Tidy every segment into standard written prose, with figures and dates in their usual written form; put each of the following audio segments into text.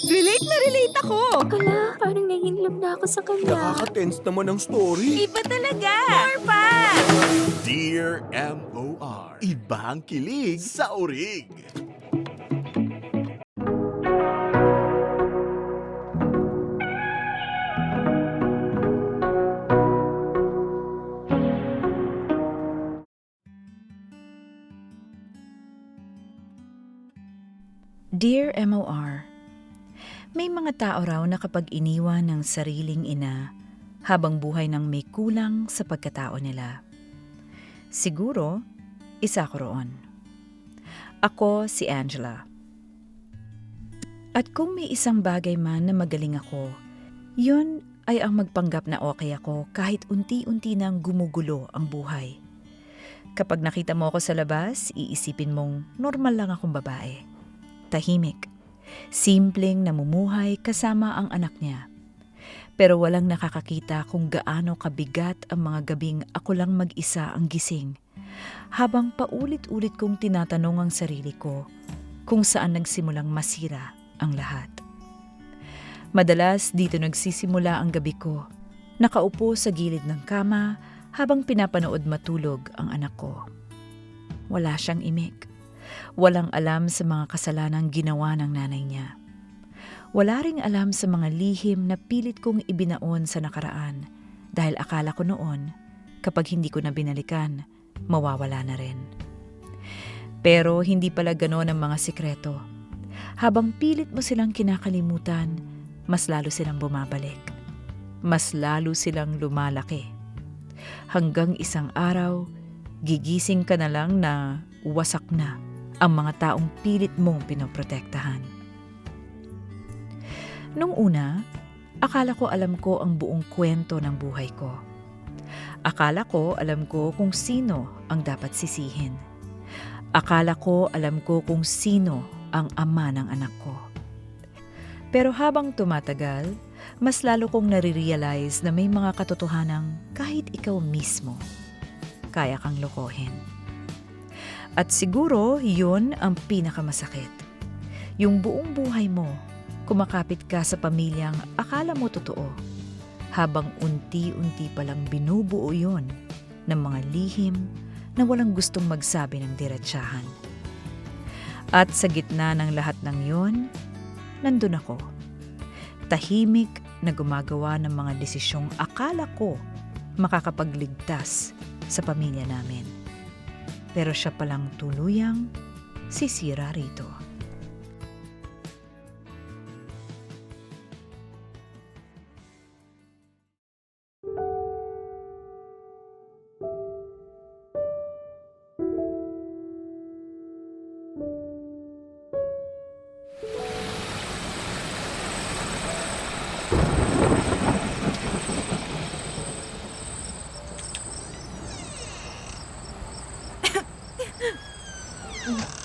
Relate na relate ako! Ala, parang nahihilom na ako sa kanya. Nakaka-tense naman ang story. Iba talaga! More pa! Dear M.O.R. Ibang kilig sa orig. Dear MOR, may mga tao raw na kapag iniwan ng sariling ina, habang buhay nang may kulang sa pagkatao nila. Siguro, isa ko roon. Ako si Angela. At kung may isang bagay man na magaling ako, yun ay ang magpanggap na okay ako kahit unti-unti nang gumugulo ang buhay. Kapag nakita mo ako sa labas, iisipin mong normal lang akong babae. Tahimik, simpleng namumuhay kasama ang anak niya. Pero walang nakakakita kung gaano kabigat ang mga gabing ako lang mag-isa ang gising, habang paulit-ulit kong tinatanong ang sarili ko kung saan nagsimulang masira ang lahat. Madalas dito nagsisimula ang gabi ko, nakaupo sa gilid ng kama habang pinapanood matulog ang anak ko. Wala siyang imik. Walang alam sa mga kasalanang ginawa ng nanay niya. Wala ring alam sa mga lihim na pilit kong ibinaon sa nakaraan dahil akala ko noon, kapag hindi ko na binalikan, mawawala na rin. Pero hindi pala ganoon ang mga sikreto. Habang pilit mo silang kinakalimutan, mas lalo silang bumabalik. Mas lalo silang lumalaki. Hanggang isang araw, gigising ka na lang na wasak na ang mga taong pilit mong pinoprotektahan. Nung una, akala ko alam ko ang buong kwento ng buhay ko. Akala ko alam ko kung sino ang dapat sisihin. Akala ko alam ko kung sino ang ama ng anak ko. Pero habang tumatagal, mas lalo kong nare-realize na may mga katotohanang kahit ikaw mismo, kaya kang lokohin. At siguro yun ang pinakamasakit. Yung buong buhay mo, kumakapit ka sa pamilyang akala mo totoo, habang unti-unti palang binubuo yun ng mga lihim na walang gustong magsabi ng diretsahan. At sa gitna ng lahat ng yun, nandun ako. Tahimik na gumagawa ng mga desisyong akala ko makakapagligtas sa pamilya namin. Pero siya palang tuluyang sisira rito.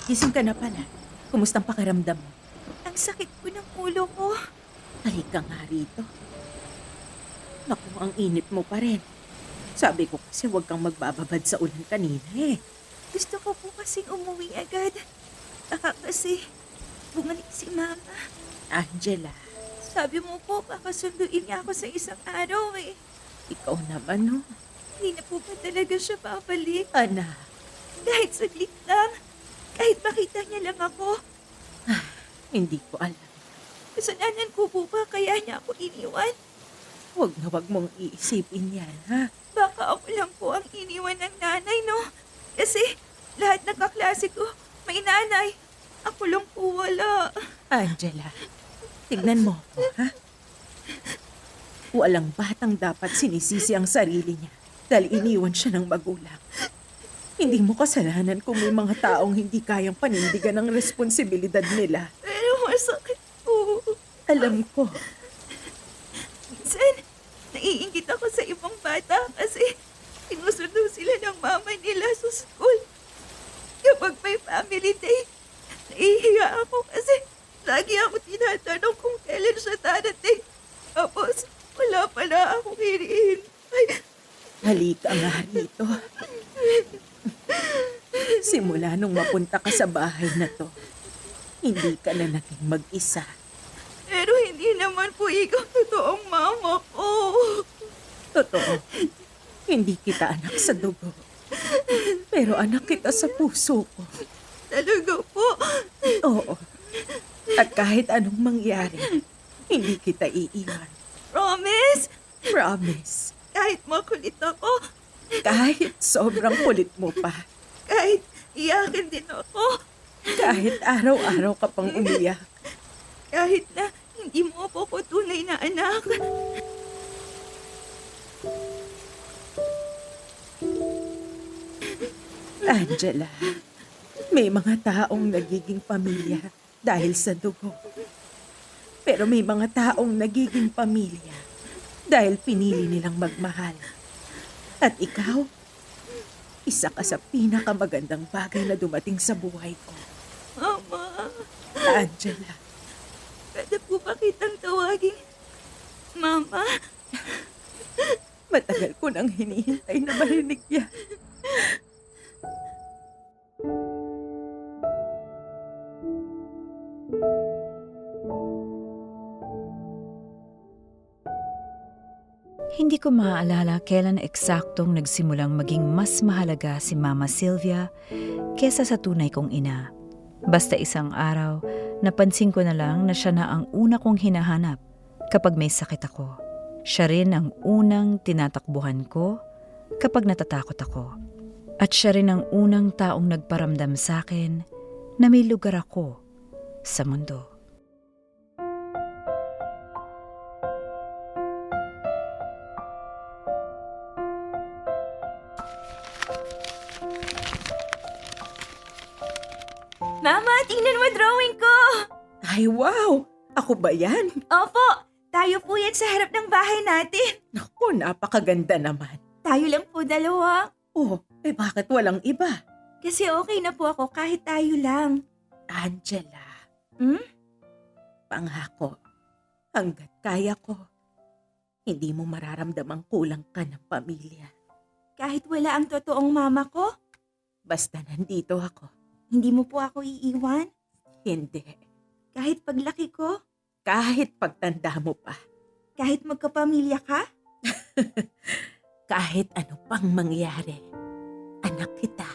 Gising ka na pala. Kumusta ang pakiramdam mo? Ang sakit po ng ulo ko. Halika nga rito. Naku, ang init mo pa rin. Sabi ko kasi huwag kang magbababad sa ulan kanina eh. Gusto ko po kasing umuwi agad. Baka kasi bumalik si Mama. Angela, Sabi mo po, baka sunduin niya ako sa isang araw eh. ikaw naman no. Hindi na po ba talaga siya babalik? Anak, Kahit saglit lang. Kahit makita niya lang ako. hindi ko alam. Kasalanan ko po ba kaya niya ako iniwan? Huwag mong iisipin yan, ha? Baka ako lang po ang iniwan ng nanay, no? Kasi lahat ng kaklase ko may nanay. Ako lang po wala. Angela, tignan mo ako, ha? Walang batang dapat sinisisi ang sarili niya dahil iniwan siya ng magulang. Hindi mo kasalanan kung may mga taong hindi kayang panindigan ang responsibilidad nila. Pero masakit po. Alam ko, Minsan, naiingit ako sa ibang bata kasi sinusundo sila ng mama nila sa school. Kapag may family day, naihiya ako kasi lagi ako tinatanong kung kailan siya darating. Tapos, wala pala akong hinihintay. halika nga rito. Simula nung mapunta ka sa bahay na to, hindi ka na naging mag-isa. Hindi naman po ikaw totoong mama ko. Totoo, hindi kita anak sa dugo. Pero anak kita sa puso ko. Talaga po. Oo. At kahit anong mangyari, hindi kita iiwan. Promise? Promise. Kahit makulit ako, Kahit sobrang kulit mo pa. kahit iyakin din ako, Kahit araw-araw ka pang umiyak. kahit na hindi mo po ko tunay na anak. Angela, may mga taong nagiging pamilya dahil sa dugo. Pero may mga taong nagiging pamilya dahil pinili nilang magmahal. At ikaw, isa ka sa pinakamagandang bagay na dumating sa buhay ko. Mama, Angela, pwede po ba kitang tawagin? Mama, matagal ko nang hinihintay na marinig yan. Hindi ko maaalala kailan eksaktong nagsimulang maging mas mahalaga si Mama Sylvia kesa sa tunay kong ina. Basta isang araw, napansin ko na lang na siya na ang una kong hinahanap kapag may sakit ako. Siya rin ang unang tinatakbuhan ko kapag natatakot ako. At siya rin ang unang taong nagparamdam sa akin na may lugar ako sa mundo. Mama, tingnan mo drawing ko! Ay, wow! Ako ba yan? Opo, tayo po yan sa harap ng bahay natin. Naku, napakaganda naman. Tayo lang po dalawa. Oh, bakit walang iba? Kasi okay na po ako kahit tayo lang. Angela. Hmm? Pangako, hanggat kaya ko, hindi mo mararamdamang kulang ka ng pamilya. Kahit wala ang totoong mama ko, Basta nandito ako. hindi mo po ako iiwan. Hindi. Kahit paglaki ko, Kahit pagtanda mo pa. kahit magkapamilya ka. Kahit ano pang mangyari. Anak kita.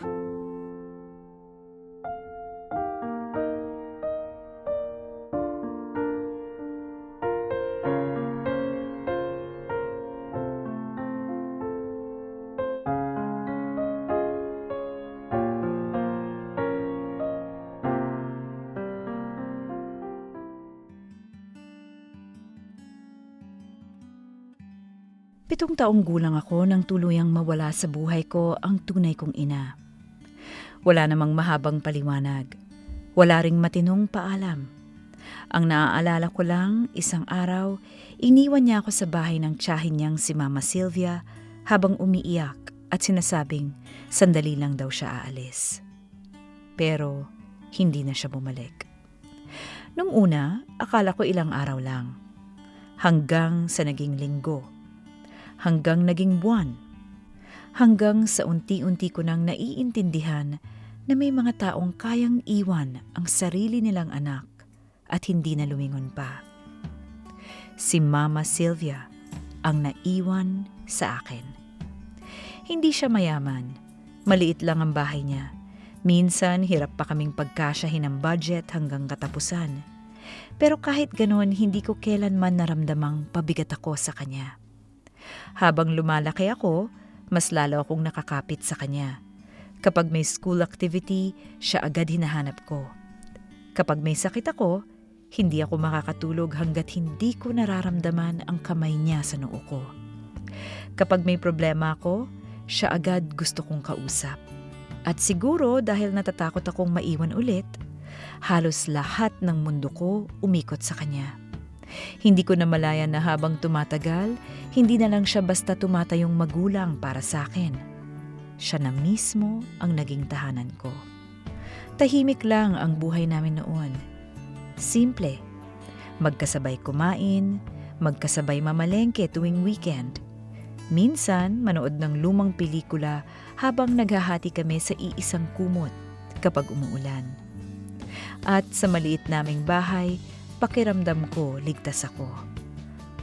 Pitong taong gulang ako nang tuluyang mawala sa buhay ko ang tunay kong ina. Wala namang mahabang paliwanag. Wala ring matinong paalam. Ang naaalala ko lang, isang araw, iniwan niya ako sa bahay ng tiyahin niyang si Mama Sylvia habang umiiyak at sinasabing sandali lang daw siya aalis. Pero hindi na siya bumalik. Nung una, akala ko ilang araw lang. Hanggang sa naging linggo. Hanggang naging buwan. Hanggang sa unti-unti ko nang naiintindihan na may mga taong kayang iwan ang sarili nilang anak at hindi na lumingon pa. Si Mama Sylvia ang naiwan sa akin. Hindi siya mayaman. Maliit lang ang bahay niya. Minsan hirap pa kaming pagkasyahin ng budget hanggang katapusan. Pero kahit ganoon, hindi ko kailanman naramdamang pabigat ako sa kanya. Habang lumalaki ako, mas lalo akong nakakapit sa kanya. Kapag may school activity, siya agad hinahanap ko. Kapag may sakit ako, hindi ako makakatulog hanggat hindi ko nararamdaman ang kamay niya sa noo ko. Kapag may problema ako, siya agad gusto kong kausap. At siguro dahil natatakot akong maiwan ulit, halos lahat ng mundo ko umikot sa kanya. Hindi ko namalayan na habang tumatagal, hindi na lang siya basta tumatayong magulang para sa akin. Siya na mismo ang naging tahanan ko. Tahimik lang ang buhay namin noon. Simple. Magkasabay kumain, magkasabay mamalengke tuwing weekend. Minsan, manood ng lumang pelikula habang naghahati kami sa iisang kumot kapag umuulan. At sa maliit naming bahay, Pakiramdam ko ligtas ako.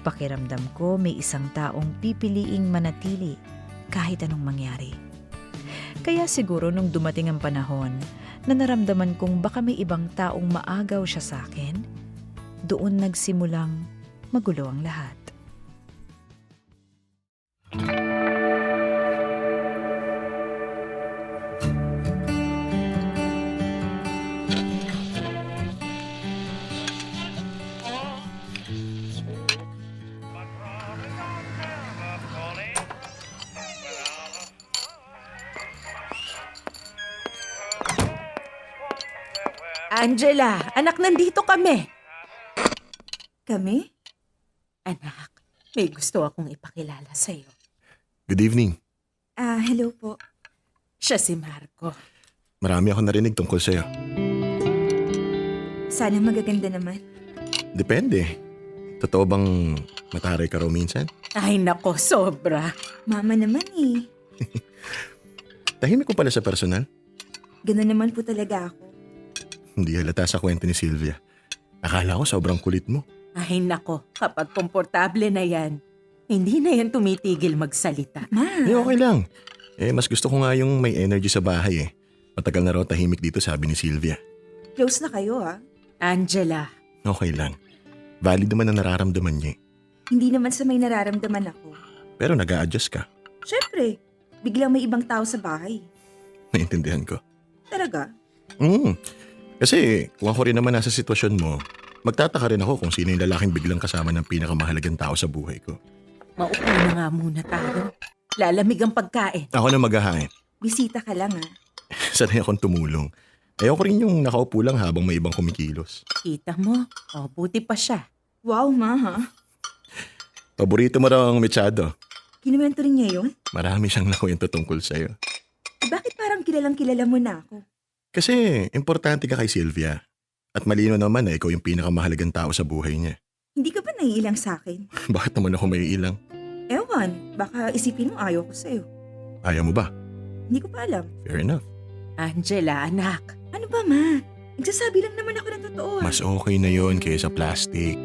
Pakiramdam ko may isang taong pipiliing manatili kahit anong mangyari. Kaya siguro nung dumating ang panahon na naramdaman kong baka may ibang taong maagaw siya sa akin, doon nagsimulang magulo ang lahat. Angela, anak, nandito kami. Kami? Anak, may gusto akong ipakilala sa'yo. Good evening. Hello po. Siya si Marco. Marami akong narinig tungkol sa'yo. Sana magaganda naman. Depende. Totoo bang mataray ka raw minsan? Ay nako, sobra. Mama naman eh. Tahimik ko pala sa personal. Ganun naman po talaga ako. Hindi halata sa kwento ni Sylvia. Akala ko sobrang kulit mo. Ay nako, kapag komportable na yan, hindi na yan tumitigil magsalita. Ma, Okay lang. Mas gusto ko nga yung may energy sa bahay eh. Matagal na raw tahimik dito, sabi ni Sylvia. close na kayo ah. Angela, Okay lang. Valid naman ang nararamdaman niya eh. Hindi naman sa may nararamdaman ako. Pero nag-a-adjust ka. Syempre, biglang may ibang tao sa bahay. Naintindihan ko. Talaga? Kasi kung ako rin naman nasa sitwasyon mo, magtataka rin ako kung sino yung lalaking biglang kasama ng pinakamahalagang tao sa buhay ko. maupo na nga muna tayo. Lalamig ang pagkain. Ako na maghahain. Bisita ka lang ah. Sanay akong tumulong. Ayoko rin yung nakaupo lang habang may ibang kumikilos. Kita mo, buti pa siya. Wow, ma ha? Paborito mo raw ang mechado. Kinuwento rin niya yun? Marami siyang nakwento tungkol sa'yo. Bakit parang kilalang kilala mo na ako? Kasi importante ka kay Sylvia. At malino naman na ikaw yung pinakamahalagang tao sa buhay niya. Hindi ka ba naiilang sa akin? Bakit naman ako may ilang? Ewan, baka isipin mo ayaw ko sa'yo. Ayaw mo ba? Hindi ko pa alam. Fair enough. Angela, anak. Ano ba ma? Nagsasabi lang naman ako ng totoo ah. Mas okay na yon kaysa plastic.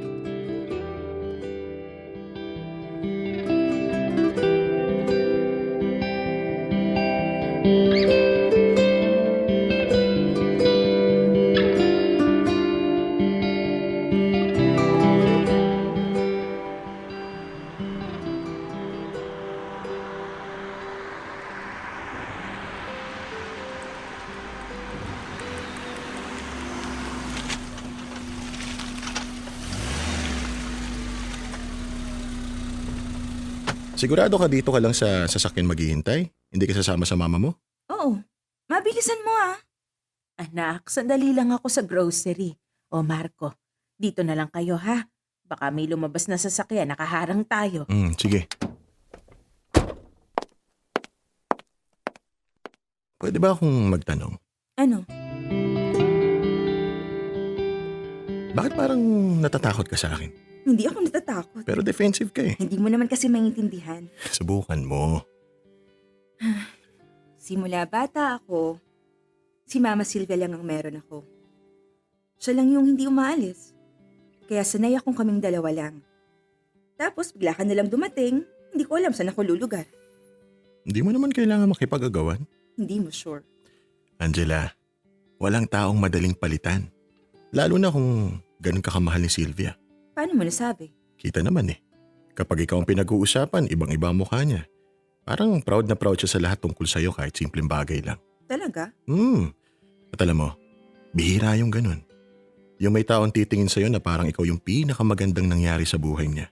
Sigurado ka dito ka lang sa sasakyan maghihintay? Hindi ka sasama sa mama mo? Oo. Mabilisan mo ah. Anak, sandali lang ako sa grocery. O Marco, dito na lang kayo ha. Baka may lumabas na sasakyan, nakaharang tayo. Sige. Pwede ba akong magtanong? Ano? Bakit parang natatakot ka sa akin? Hindi ako natatakot. Pero defensive ka eh. Hindi mo naman kasi maintindihan. Subukan mo. Simula bata ako, si Mama Silvia lang ang meron ako. Siya lang yung hindi umaalis. Kaya sanay akong kaming dalawa lang. Tapos bigla ka nalang dumating, hindi ko alam saan ako lulugar. Hindi mo naman kailangan makipag-agawan. Hindi mo sure. Angela, walang taong madaling palitan. Lalo na kung ganun ka kamahal ni Sylvia. Paano mo nasabi? Kita naman eh. Kapag ikaw ang pinag-uusapan, ibang-iba ang mukha niya. Parang proud na proud siya sa lahat tungkol sa'yo kahit simpleng bagay lang. Talaga? At alam mo, bihira yung ganun. Yung may taong titingin sa'yo na parang ikaw yung pinakamagandang nangyari sa buhay niya.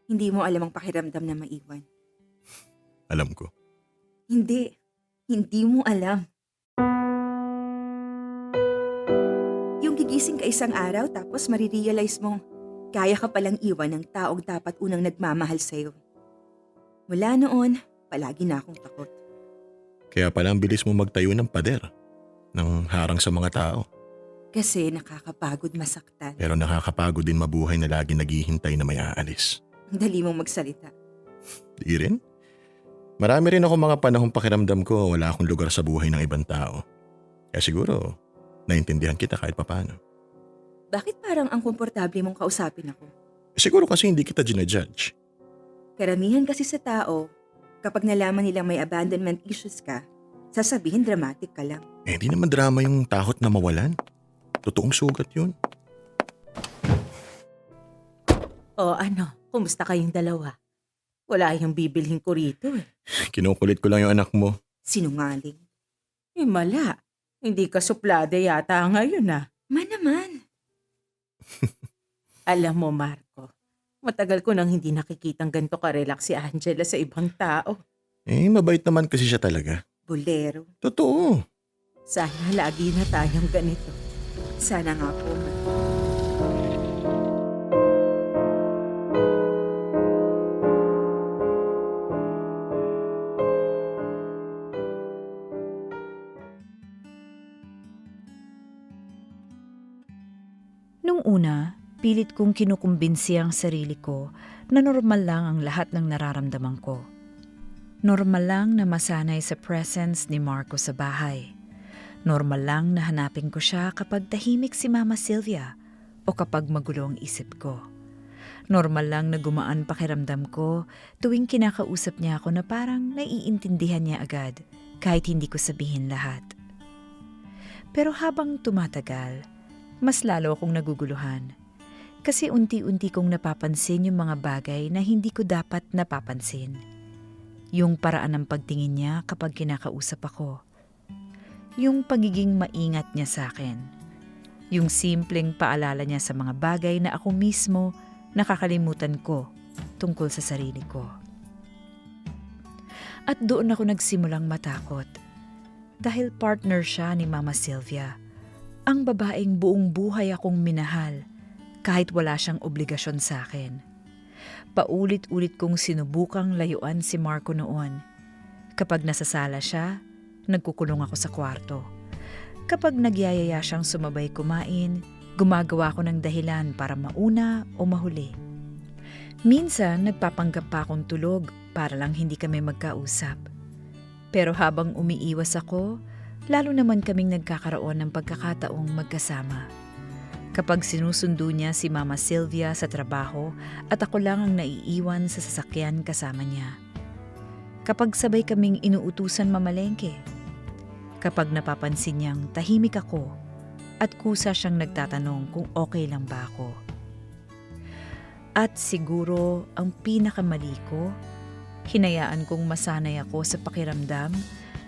Hindi mo alam ang pakiramdam na maiwan. Alam ko. Hindi. Hindi mo alam. Yung gigising ka isang araw tapos marirealize mong kaya ka palang iwan ng taong dapat unang nagmamahal sa'yo. Mula noon, palagi na akong takot. Kaya pala ang bilis mo magtayo ng pader. Nang harang sa mga tao. Kasi nakakapagod masaktan. Pero nakakapagod din mabuhay na lagi naghihintay na may aalis. Ang dali mong magsalita. Di rin? Marami rin ako mga panahong pakiramdam ko wala akong lugar sa buhay ng ibang tao. Kaya siguro, naintindihan kita kahit papano. Bakit parang ang komportable mong kausapin ako? Siguro kasi hindi kita ginajudge. Karamihan kasi sa tao, kapag nalaman nilang may abandonment issues ka, sasabihin dramatic ka lang. Eh, di naman drama yung takot na mawalan. Totoong sugat yun. O ano, kumusta kayong dalawa? Wala yung bibilhin ko rito eh. Kinukulit ko lang yung anak mo. Sinungaling. Mala. Hindi ka suplada yata ngayon ah. Naman. Alam mo, Marco, matagal ko nang hindi nakikitang ganito ka-relax si Angela sa ibang tao. Eh, mabait naman kasi siya talaga. Bolero. Totoo. Sana lagi na tayong ganito. Sana nga po. Nung una, pilit kong kinukumbinsi ang sarili ko na normal lang ang lahat ng nararamdaman ko. Normal lang na masanay sa presence ni Marco sa bahay. Normal lang na hanapin ko siya kapag tahimik si Mama Sylvia o kapag magulo ang isip ko. Normal lang na gumaan pakiramdam ko tuwing kinakausap niya ako na parang naiintindihan niya agad kahit hindi ko sabihin lahat. Pero habang tumatagal, mas lalo akong naguguluhan. Kasi unti-unti kong napapansin yung mga bagay na hindi ko dapat napapansin. Yung paraan ng pagtingin niya kapag kinakausap ako. Yung pagiging maingat niya sa akin. Yung simpleng paalala niya sa mga bagay na ako mismo nakakalimutan ko tungkol sa sarili ko. At doon ako nagsimulang matakot. Dahil partner siya ni Mama Sylvia. Ang babaeng buong buhay akong minahal kahit wala siyang obligasyon sa akin. Paulit-ulit kong sinubukang layuan si Marco noon. Kapag nasasala siya, nagkukulong ako sa kwarto. Kapag nagyayaya siyang sumabay kumain, gumagawa ko ng dahilan para mauna o mahuli. Minsan, nagpapanggap pa akong tulog para lang hindi kami magkausap. Pero habang umiiwas ako, lalo naman kaming nagkakaroon ng pagkakataong magkasama. Kapag sinusundo niya si Mama Sylvia sa trabaho at ako lang ang naiiwan sa sasakyan kasama niya. Kapag sabay kaming inuutusan mamalengke. Kapag napapansin niyang tahimik ako at kusa siyang nagtatanong kung okay lang ba ako. At siguro ang pinakamali ko, hinayaan kong masanay ako sa pakiramdam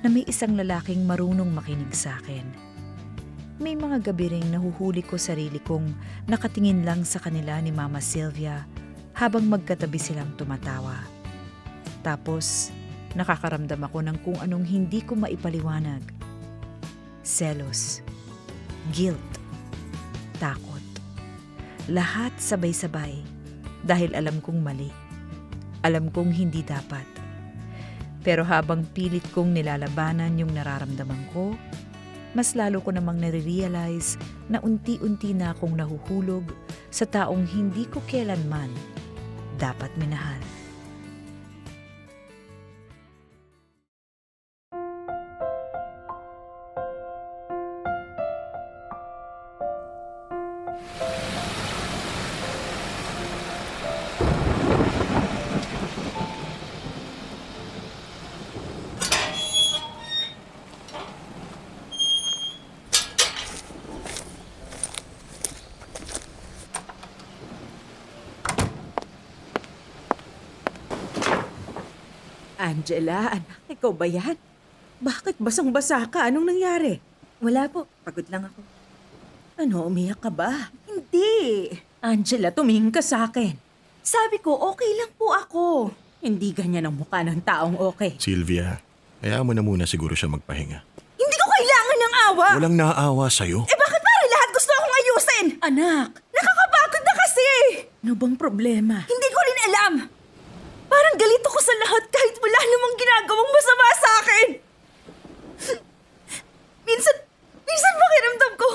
na may isang lalaking marunong makinig sa akin. May mga gabi ring nahuhuli ko sarili kong nakatingin lang sa kanila ni Mama Sylvia habang magkatabi silang tumatawa. Tapos, nakakaramdam ako ng kung anong hindi ko maipaliwanag. Selos, guilt, takot. Lahat sabay-sabay dahil alam kong mali. Alam kong hindi dapat. Pero habang pilit kong nilalabanan yung nararamdaman ko, mas lalo ko namang nare-realize na unti-unti na akong nahuhulog sa taong hindi ko kailanman dapat minahal. Angela, anak, ikaw ba yan? Bakit basang-basa ka? Anong nangyari? Wala po. Pagod lang ako. Ano, umiyak ka ba? Hindi. Angela, tumingin ka sa akin. Sabi ko, okay lang po ako. Hindi ganyan ang mukha ng taong okay. Sylvia, hayaan mo na muna siguro siya magpahinga. Hindi ko kailangan ng awa. Walang naaawa sa'yo. Eh bakit pare lahat gusto akong ayusin? Anak, Nakakapagod na kasi. ano bang problema? Hindi ko rin alam. Parang galit ako sa lahat kahit wala namang ginagawang masama sa akin. Minsan pakiramdam ko,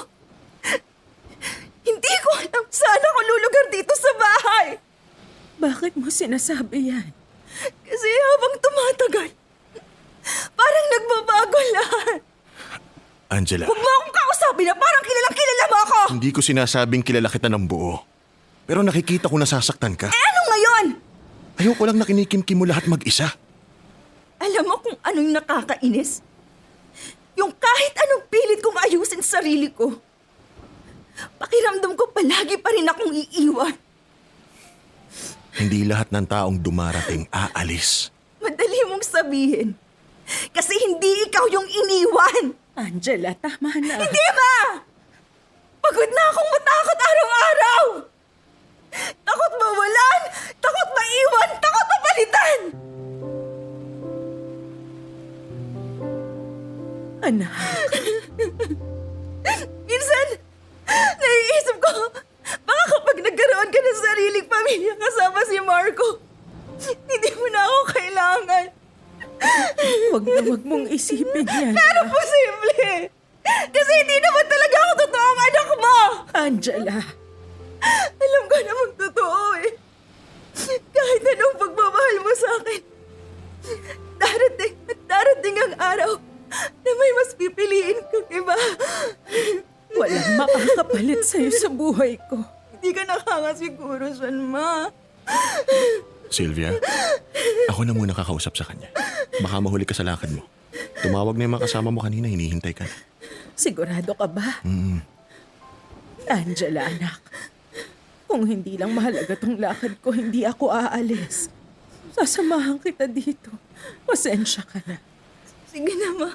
hindi ko alam saan ako lulugar dito sa bahay. Bakit mo sinasabi yan? Kasi habang tumatagal, parang nagbabago lahat. Angela, Huwag mo akong kausapin na parang kilalang kilala mo ako! hindi ko sinasabing kilala kita ng buo. Pero nakikita ko nasasaktan ka. Ano ngayon? Ayoko lang na kinikimkim mo lahat mag-isa. Alam mo kung anong nakakainis? Yung kahit anong pilit kong ayusin sarili ko. Pakiramdam ko palagi pa rin akong iiwan. Hindi lahat ng taong dumarating aalis. Madali mong sabihin. Kasi hindi ikaw yung iniwan. Angela, tama na. Hindi ba? Pagod na akong matakot araw-araw. Takot mawalan, takot maiwan, takot mapalitan. Anak, Minsan, naiisip ko, baka kapag nagkaroon ka ng sariling pamilya kasama si Marco, hindi mo na ako kailangan. wag mong isipin yan. Pero posible. Kasi hindi naman talaga ako totoong anak mo. Angela, Alam ko namang totoo eh. Kahit anong pagmamahal mo sa akin, darating at darating ang araw na may mas pipiliin kang iba. walang makakapalit sa'yo sa buhay ko. Hindi ka nakakasiguro saan, Ma. Sylvia, ako na muna kakausap sa kanya. Baka mahuli ka sa lakad mo. Tumawag na yung mga kasama mo kanina, hinihintay ka. Sigurado ka ba? Angela, anak. Kung hindi lang mahalaga tong lakad ko, hindi ako aalis. Sasamahan kita dito. Pasensya ka na. Sige na, Ma.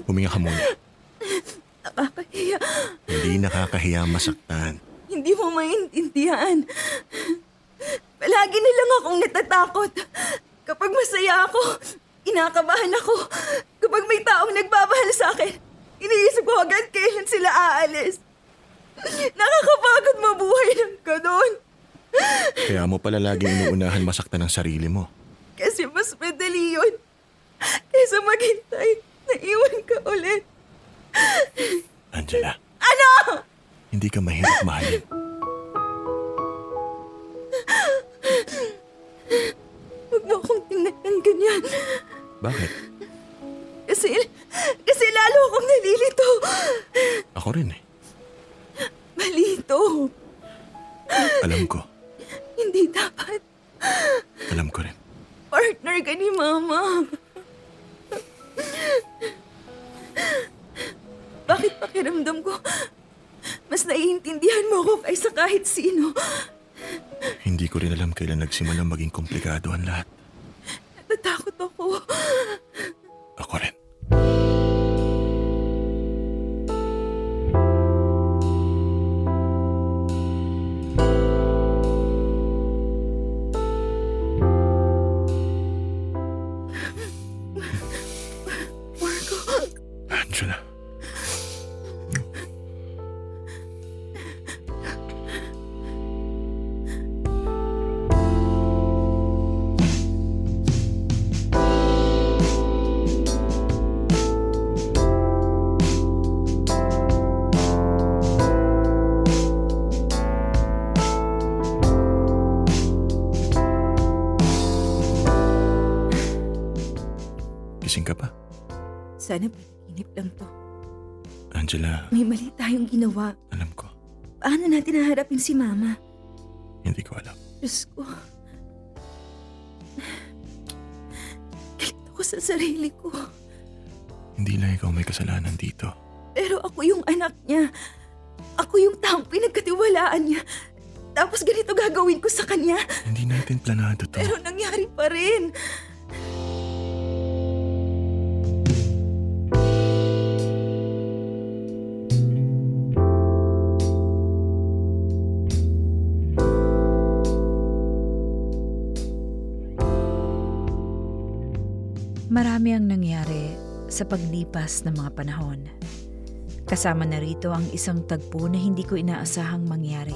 Huminga ka muna. Nakakahiya. Hindi nakakahiya masaktan. Hindi mo maintindihan. Palagi na lang akong natatakot. Kapag masaya ako, inakabahan ako. Kapag may taong nagmamahal sa akin, iniisip ko agad kailan sila aalis. Nakakapagod mabuhay ng ganun. Kaya mo pala laging inuunahan masaktan ang sarili mo. Kasi mas madali yun. Kaysa maghintay na iwan ka ulit. Angela, Ano? hindi ka mahirap mahalin. Huwag mo akong tingnan ng ganyan. Bakit? Kasi lalo akong nalilito. Ako rin eh. Malito. Alam ko. Hindi dapat. Alam ko rin. Partner ka ni Mama. Bakit pakiramdam ko mas naiintindihan mo ako kaysa kahit sino? Hindi ko rin alam kailan nagsimula maging komplikado ang lahat. Natatakot ako. Ako rin. Angela. Gising ka pa? Sana pinaginip lang to. Angela, May mali tayong ginawa. alam ko. Paano natin haharapin si Mama? Hindi ko alam. Diyos ko. Galit ako sa sarili ko. Hindi lang ikaw may kasalanan dito. Pero ako yung anak niya. Ako yung taong pinagkatiwalaan niya. Tapos ganito gagawin ko sa kanya. Hindi natin planado to. Pero nangyari pa rin. Marami ang nangyari sa paglipas ng mga panahon. Kasama na rito ang isang tagpo na hindi ko inaasahang mangyari.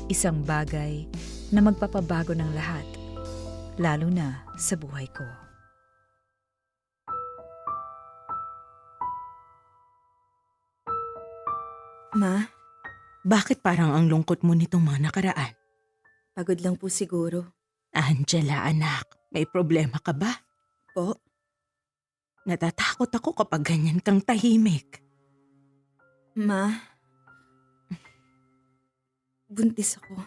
Isang bagay na magpapabago ng lahat, lalo na sa buhay ko. Ma, Bakit parang ang lungkot mo nitong mga nakaraan? Pagod lang po siguro. Angela, anak, may problema ka ba? Po? Natatakot ako kapag ganyan kang tahimik. Ma? Buntis ako.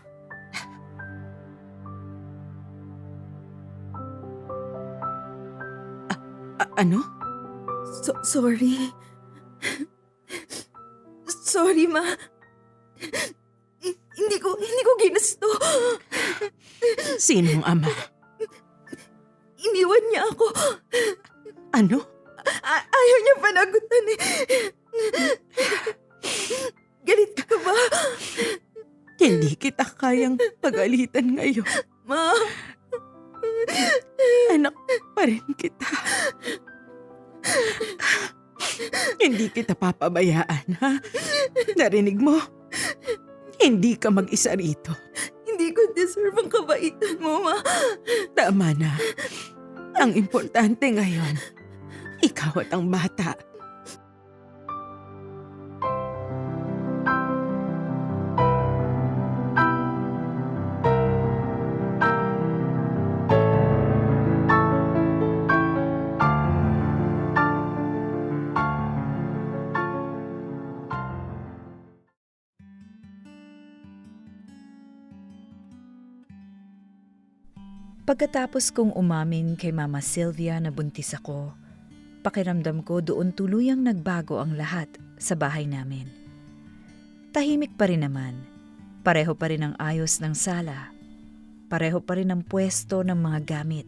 Ano? Sorry. Sorry, Ma. Hindi ko ginusto. Sinong ama? Iniwan niya ako. Ano? Ayaw niya panagutan eh. Galit ka ba? Hindi kita kayang pagalitan ngayon. Ma? Anak pa rin kita. Hindi kita papabayaan, ha? Narinig mo? Hindi ka mag-isa rito. Hindi ko deserve ang kabaitan mo, Ma. Tama na. Ang importante ngayon, ikaw at ang bata. Pagkatapos kong umamin kay Mama Sylvia na buntis ako, pakiramdam ko doon tuluyang nagbago ang lahat sa bahay namin. Tahimik pa rin naman, pareho pa rin ang ayos ng sala, pareho pa rin ang pwesto ng mga gamit,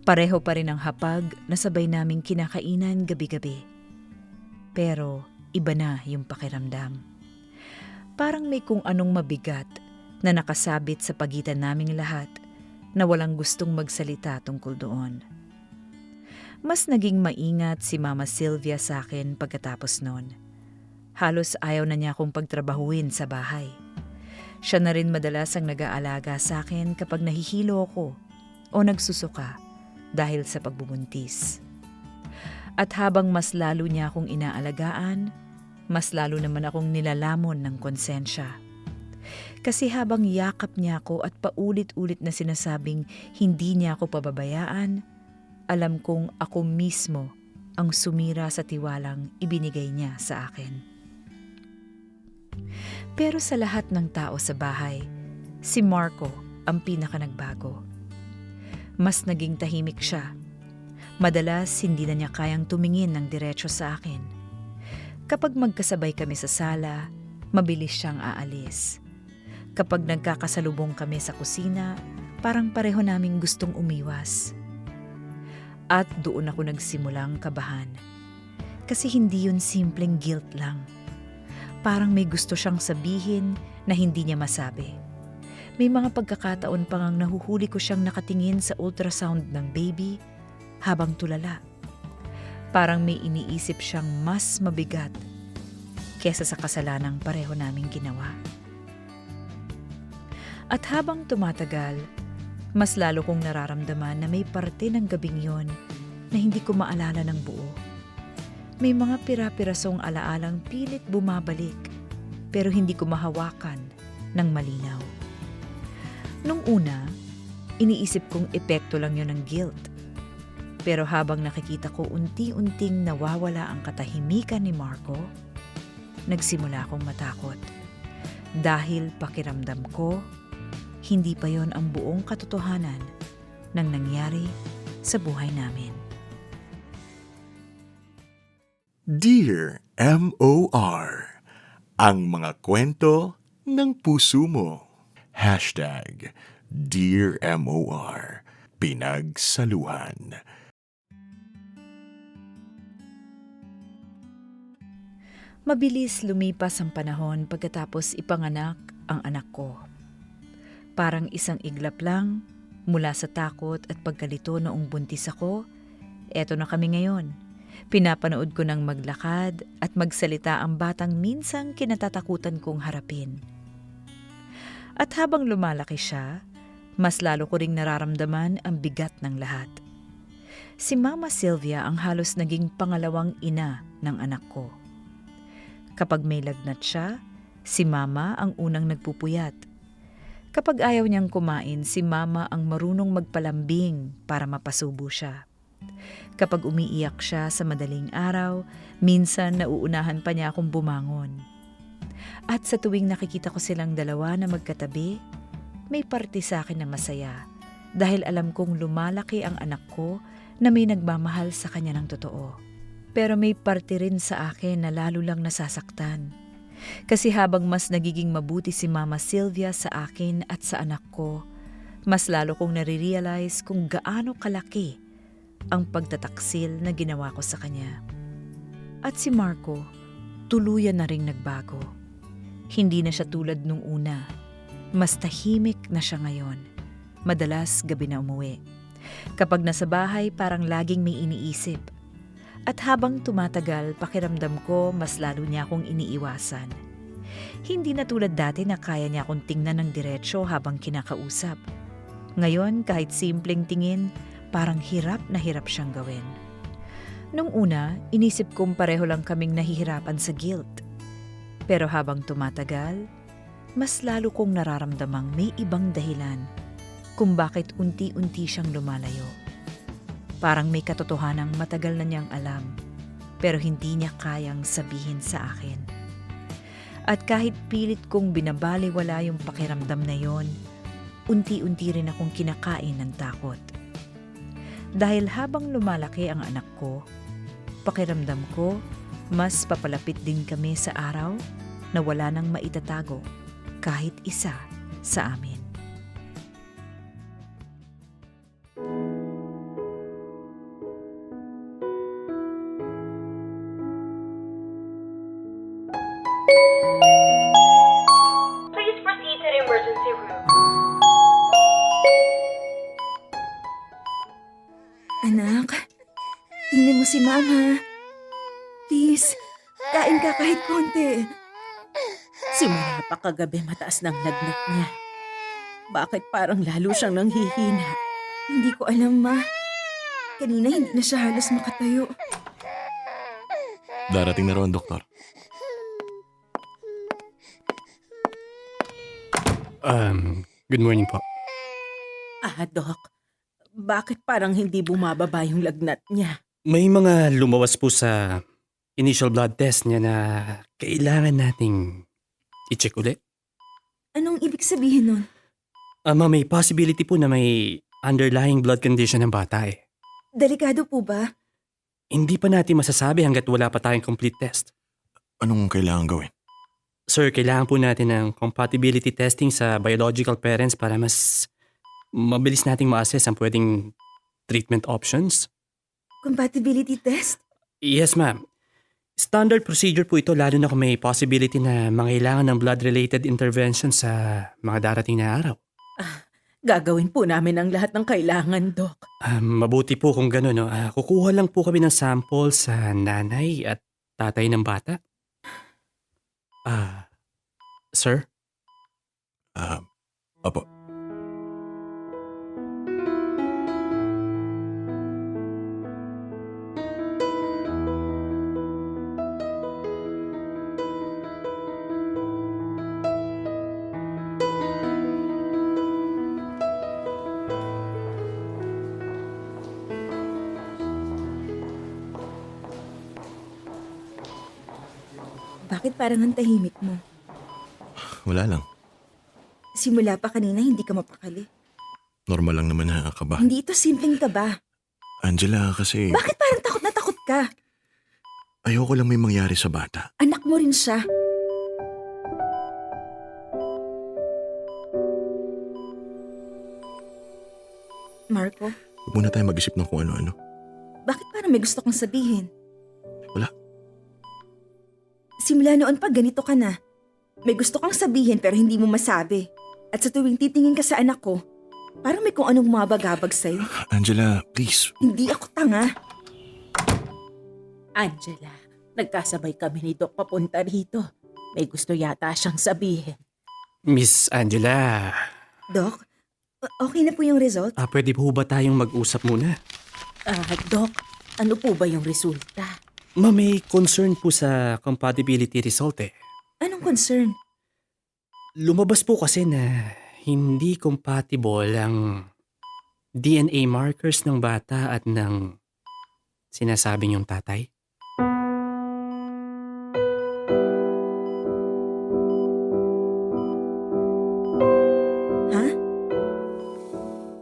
pareho pa rin ang hapag na sabay naming kinakainan gabi-gabi. Pero iba na yung pakiramdam. Parang may kung anong mabigat na nakasabit sa pagitan naming lahat na walang gustong magsalita tungkol doon. Mas naging maingat si Mama Sylvia sa akin pagkatapos noon. Halos ayaw na niya akong pagtrabahuin sa bahay. Siya na rin madalas ang nag-aalaga sa akin kapag nahihilo ako o nagsusuka dahil sa pagbubuntis. At habang mas lalo niya akong inaalagaan, mas lalo naman akong nilalamon ng konsensya. Kasi habang yakap niya ako at paulit-ulit na sinasabing hindi niya ako pababayaan, alam kong ako mismo ang sumira sa tiwalang ibinigay niya sa akin. Pero sa lahat ng tao sa bahay, si Marco ang pinaka nagbago. Mas naging tahimik siya. Madalas hindi na niya kayang tumingin ng diretso sa akin. Kapag magkasabay kami sa sala, mabilis siyang aalis. Kapag nagkakasalubong kami sa kusina, parang pareho naming gustong umiwas. At doon ako nagsimulang kabahan. Kasi hindi yun simpleng guilt lang. Parang may gusto siyang sabihin na hindi niya masabi. May mga pagkakataon pa ngang nahuhuli ko siyang nakatingin sa ultrasound ng baby habang tulala. Parang may iniisip siyang mas mabigat kesa sa kasalanang pareho naming ginawa. At habang tumatagal, mas lalo kong nararamdaman na may parte ng gabing yon na hindi ko maalala ng buo. May mga pira-pirasong alaalang pilit bumabalik pero hindi ko mahawakan ng malinaw. Nung una, iniisip kong epekto lang yon ng guilt. Pero habang nakikita ko unti-unting nawawala ang katahimikan ni Marco, nagsimula akong matakot. Dahil pakiramdam ko, hindi pa yon ang buong katotohanan ng nangyari sa buhay namin. Dear M.O.R. Ang mga kwento ng puso mo. #Dear M.O.R. Pinagsaluhan. Mabilis lumipas ang panahon pagkatapos ipanganak ang anak ko. Parang isang iglap lang, mula sa takot at pagkalito noong buntis ako, eto na kami ngayon. Pinapanood ko ng maglakad at magsalita ang batang minsang kinatatakutan kong harapin. At habang lumalaki siya, mas lalo ko ring nararamdaman ang bigat ng lahat. Si Mama Sylvia ang halos naging pangalawang ina ng anak ko. Kapag may lagnat siya, Si Mama ang unang nagpupuyat. Kapag ayaw niyang kumain, si Mama ang marunong magpalambing para mapasubo siya. Kapag umiiyak siya sa madaling araw, minsan nauunahan pa niya akong bumangon. At sa tuwing nakikita ko silang dalawa na magkatabi, may parte sa akin na masaya dahil alam kong lumalaki ang anak ko na may nagmamahal sa kanya ng totoo. Pero may parte rin sa akin na lalo lang nasasaktan. Kasi habang mas nagiging mabuti si Mama Sylvia sa akin at sa anak ko, mas lalo kong nare-realize kung gaano kalaki ang pagtataksil na ginawa ko sa kanya. At si Marco, tuluyan na ring nagbago. Hindi na siya tulad nung una. Mas tahimik na siya ngayon. Madalas gabi na umuwi. Kapag nasa bahay, parang laging may iniisip. At habang tumatagal, pakiramdam ko mas lalo niya akong iniiwasan. Hindi na tulad dati na kaya niya akong tingnan ng diretsyo habang kinakausap. Ngayon, kahit simpleng tingin, parang hirap na hirap siyang gawin. Nung una, inisip kong pareho lang kaming nahihirapan sa guilt. Pero habang tumatagal, mas lalo kong nararamdamang may ibang dahilan kung bakit unti-unti siyang lumalayo. Parang may katotohanang matagal na niyang alam, pero hindi niya kayang sabihin sa akin. At kahit pilit kong binabaliwala yung pakiramdam na yon, unti-unti rin akong kinakain ng takot. Dahil habang lumalaki ang anak ko, pakiramdam ko, mas papalapit din kami sa araw na wala nang maitatago kahit isa sa amin. Please proceed to the emergency room. Anak, tingnan mo si Mama. Please, kain ka kahit konti. Simula pa kagabi mataas ng lagnat niya. Bakit parang lalo siyang nanghihina? Hindi ko alam, Ma. Kanina hindi na siya halos makatayo. Darating na raw ang doktor. Good morning po. Doc, bakit parang hindi bumababa yung lagnat niya? May mga lumawas po sa initial blood test niya na kailangan nating i-check ulit. Anong ibig sabihin nun? Ma'am, may possibility po na may underlying blood condition ng bata eh. Delikado po ba? Hindi pa natin masasabi hanggat wala pa tayong complete test. Anong kailangan gawin? Sir, kailangan po natin ng compatibility testing sa biological parents para mas mabilis nating ma-assess ang pwedeng treatment options. Compatibility test? Yes, ma'am. Standard procedure po ito lalo na kung may possibility na mangailangan ng blood-related intervention sa mga darating na araw. Gagawin po namin ang lahat ng kailangan, Doc. Mabuti po kung gano'n. No? Kukuha lang po kami ng sample sa nanay at tatay ng bata. Sir? Opo. Bakit parang ang tahimik mo? Wala lang. Simula pa kanina hindi ka mapakali. Normal lang naman na kaba. Hindi ito simpleng kaba. Angela, kasi Bakit parang takot na takot ka? ayoko lang may mangyari sa bata. Anak mo rin siya. Marco, Huwag muna tayo mag-isip ng kung ano-ano. bakit parang may gusto kang sabihin? Wala. Simula noon pa ganito ka na. May gusto kang sabihin pero hindi mo masabi. At sa tuwing titingin ka sa anak ko, parang may kung anong mabagabag sa'yo. Angela, please. Hindi ako tanga. Angela, nagkasabay kami ni Doc papunta rito. May gusto yata siyang sabihin. Miss Angela, Doc, okay na po yung result? pwede po ba tayong mag-usap muna? Doc, ano po ba yung resulta? May concern po sa compatibility result eh. Anong concern? Lumabas po kasi na hindi compatible ang DNA markers ng bata at ng sinasabing yung tatay.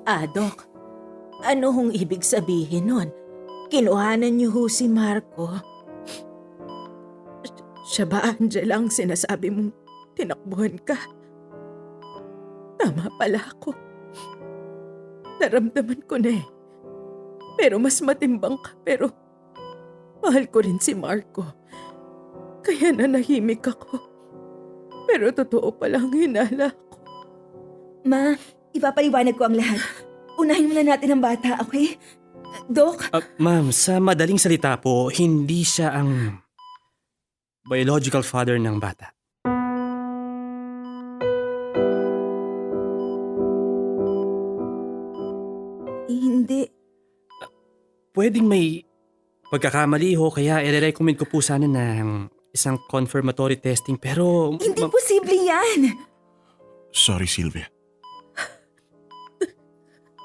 Ha? Dok. Ano hong ibig sabihin nun? Kinuhanan niyo ho si Marco? Siya ba, Angela, ang sinasabi mong tinakbuhan ka? Tama pala ako. Naramdaman ko na eh. Pero mas matimbang ka, pero mahal ko rin si Marco. Kaya nanahimik ako. Pero totoo palang hinala ko. Ma, ipapaliwanag ko ang lahat. Unahin muna natin ang bata, okay? Dok, Ma'am, sa madaling salita po, hindi siya ang biological father ng bata. hindi. Pwedeng may pagkakamali ho, kaya i-recommend ko po sana ng isang confirmatory testing pero... Hindi posible yan. Sorry, Sylvia.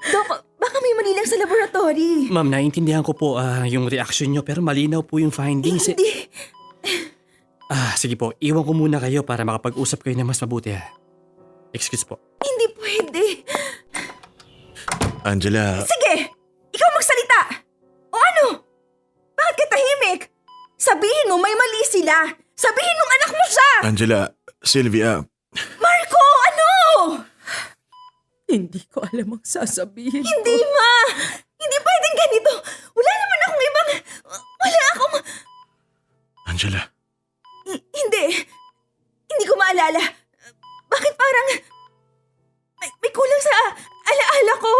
Dok, baka may mali lang sa laboratory. Ma'am, naiintindihan ko po yung reaction nyo pero malinaw po yung findings. Hindi. Sige po, iwan ko muna kayo para makapag-usap kayo na mas mabuti ha. Excuse po. Hindi pwede. Angela, Sige! Ikaw magsalita! O ano? Bakit ka tahimik? Sabihin mo may mali sila. Sabihin mong anak mo siya! Angela, Sylvia, Marco, ano? Hindi ko alam ang sasabihin ko. Hindi, ma! Hindi pwedeng ganito. Wala naman akong ibang... Wala akong... Angela, Hindi. Hindi ko maalala. Bakit parang... May kulang sa alaala ko.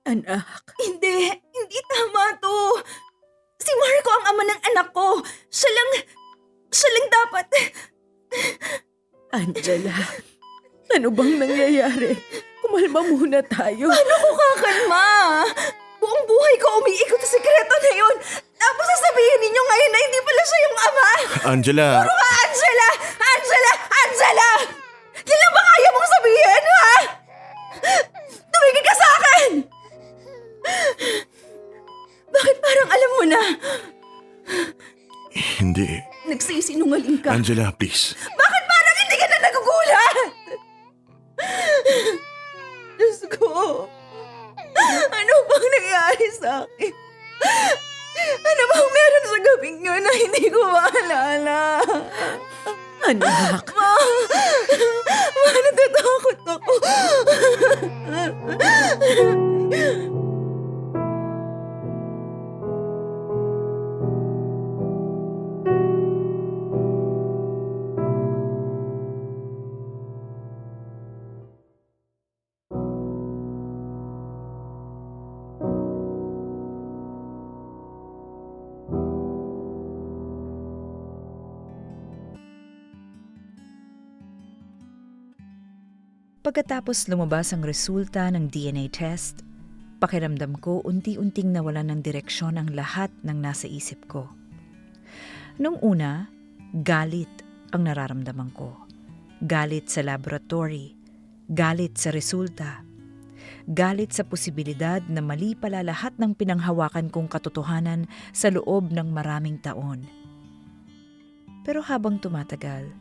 Anak, Hindi. Hindi tama to. Si Marco ang ama ng anak ko. Siya lang dapat... Angela, ano bang nangyayari? Kumalma muna tayo. Paano ko kakalma? Buong buhay ko umiikot sa sekreto na yun. Tapos sasabihin ninyo ngayon na hindi pala siya yung ama. Angela, Angela! Angela! Angela! Yan lang ba kaya mong sabihin, ha? Tumigil ka sa akin! Bakit parang alam mo na? hindi. Nagsisinungaling ka. Angela, please. Bakit parang hindi ka na nagugulat? Diyos ko. Ano bang nangyari sa akin? Ano bang meron sa gabing yun na hindi ko maalala? Anak, Ma, natatakot ako. Pagkatapos lumabas ang resulta ng DNA test, pakiramdam ko unti-unting nawalan ng direksyon ang lahat ng nasa isip ko. Nung una, galit ang nararamdaman ko. Galit sa laboratory, galit sa resulta, galit sa posibilidad na mali pala lahat ng pinanghawakan kong katotohanan sa loob ng maraming taon. Pero habang tumatagal,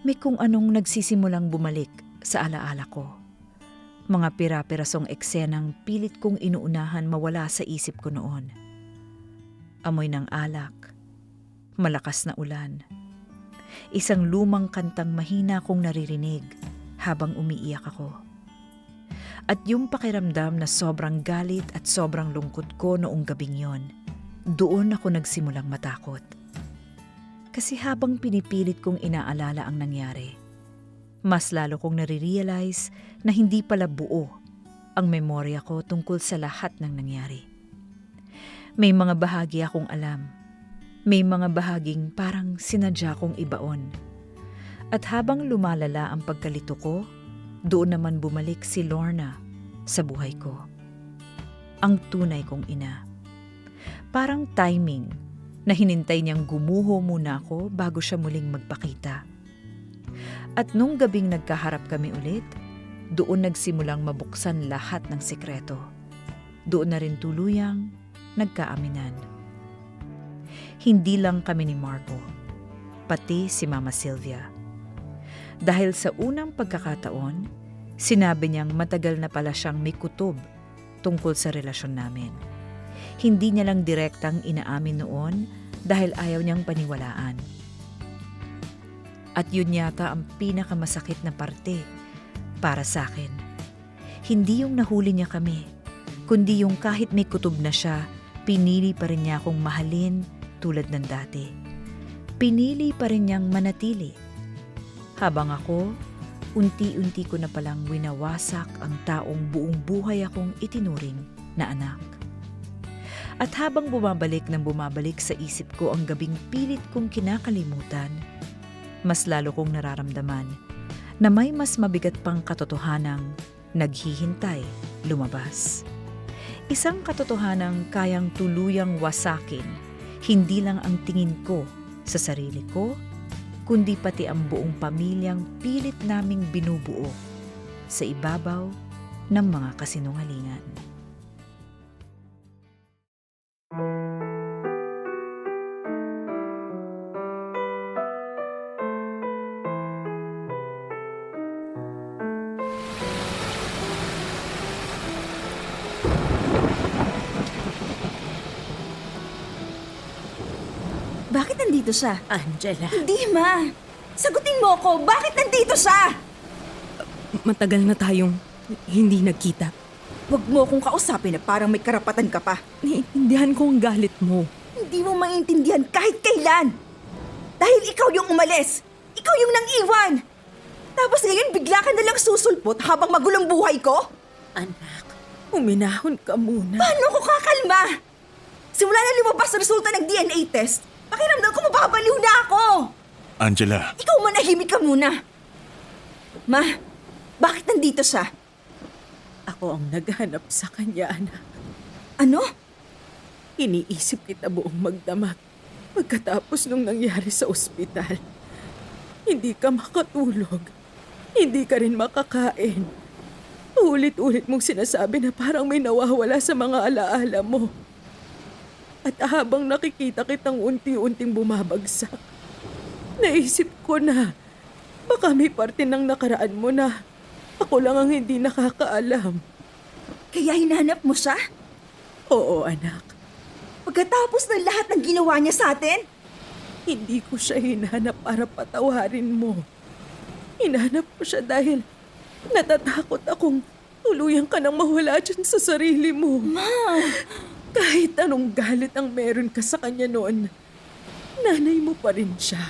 may kung anong nagsisimulang bumalik sa alaala ko. Mga pira-pirasong eksenang pilit kong inuunahan mawala sa isip ko noon. Amoy ng alak, malakas na ulan, isang lumang kantang mahina kong naririnig habang umiiyak ako. At yung pakiramdam na sobrang galit at sobrang lungkot ko noong gabing yon, doon ako nagsimulang matakot. Kasi habang pinipilit kong inaalala ang nangyari, mas lalo kong nare-realize na hindi pala buo ang memorya ko tungkol sa lahat ng nangyari. May mga bahagi akong alam. May mga bahaging parang sinadya kong ibaon. At habang lumalala ang pagkalito ko, doon naman bumalik si Lorna sa buhay ko. Ang tunay kong ina. Parang timing na hinintay niyang gumuho muna ako bago siya muling magpakita. At nung gabing nagkaharap kami ulit, doon nagsimulang mabuksan lahat ng sikreto. Doon na rin tuluyang nagkaaminan. Hindi lang kami ni Marco, pati si Mama Sylvia. Dahil sa unang pagkakataon, sinabi niyang matagal na pala siyang may kutob tungkol sa relasyon namin. Hindi niya lang direktang inaamin noon dahil ayaw niyang paniwalaan. At yun yata ang pinakamasakit na parte para sa akin. Hindi yung nahuli niya kami, kundi yung kahit may kutob na siya, pinili pa rin niya akong mahalin tulad ng dati. Pinili pa rin niyang manatili. Habang ako, unti-unti ko na palang winawasak ang taong buong buhay akong itinuring na anak. At habang bumabalik sa isip ko ang gabing pilit kong kinakalimutan, mas lalo kong nararamdaman na may mas mabigat pang katotohanang naghihintay lumabas. Isang katotohanang kayang tuluyang wasakin, hindi lang ang tingin ko sa sarili ko, kundi pati ang buong pamilyang pilit naming binubuo sa ibabaw ng mga kasinungalingan. Bakit nandito siya? Angela, Hindi, Ma. Sagutin mo ako, bakit nandito siya? Matagal na tayong hindi nagkita. Huwag mo akong kausapin na parang may karapatan ka pa. Naiintindihan ko ang galit mo. Hindi mo maintindihan kahit kailan. Dahil ikaw yung umalis. Ikaw yung nang-iwan. Tapos ngayon bigla ka nalang susulpot habang magulong buhay ko? anak, uminahon ka muna. Paano ko kakalma? Simula na lumabas sa resulta ng DNA test, pakiramdam ko mababaliw na ako. Angela, Ikaw manahimik ka muna. Ma, bakit nandito siya? Ako ang naghanap sa kanya, anak. Ano? Iniisip kita buong magdamag pagkatapos nung nangyari sa ospital. Hindi ka makatulog. Hindi ka rin makakain. Ulit-ulit mong sinasabi na parang may nawawala sa mga alaala mo. At habang nakikita kitang unti-unting bumabagsak, naisip ko na baka may parte ng nakaraan mo na ako lang ang hindi nakakaalam. Kaya hinanap mo siya? Oo, anak. Pagkatapos ng lahat ng ginawa niya sa atin? Hindi ko siya hinanap para patawarin mo. Hinanap ko siya dahil natatakot akong tuluyan ka nang mawala dyan sa sarili mo. Ma! Kahit anong galit ang meron ka sa kanya noon, nanay mo pa rin siya.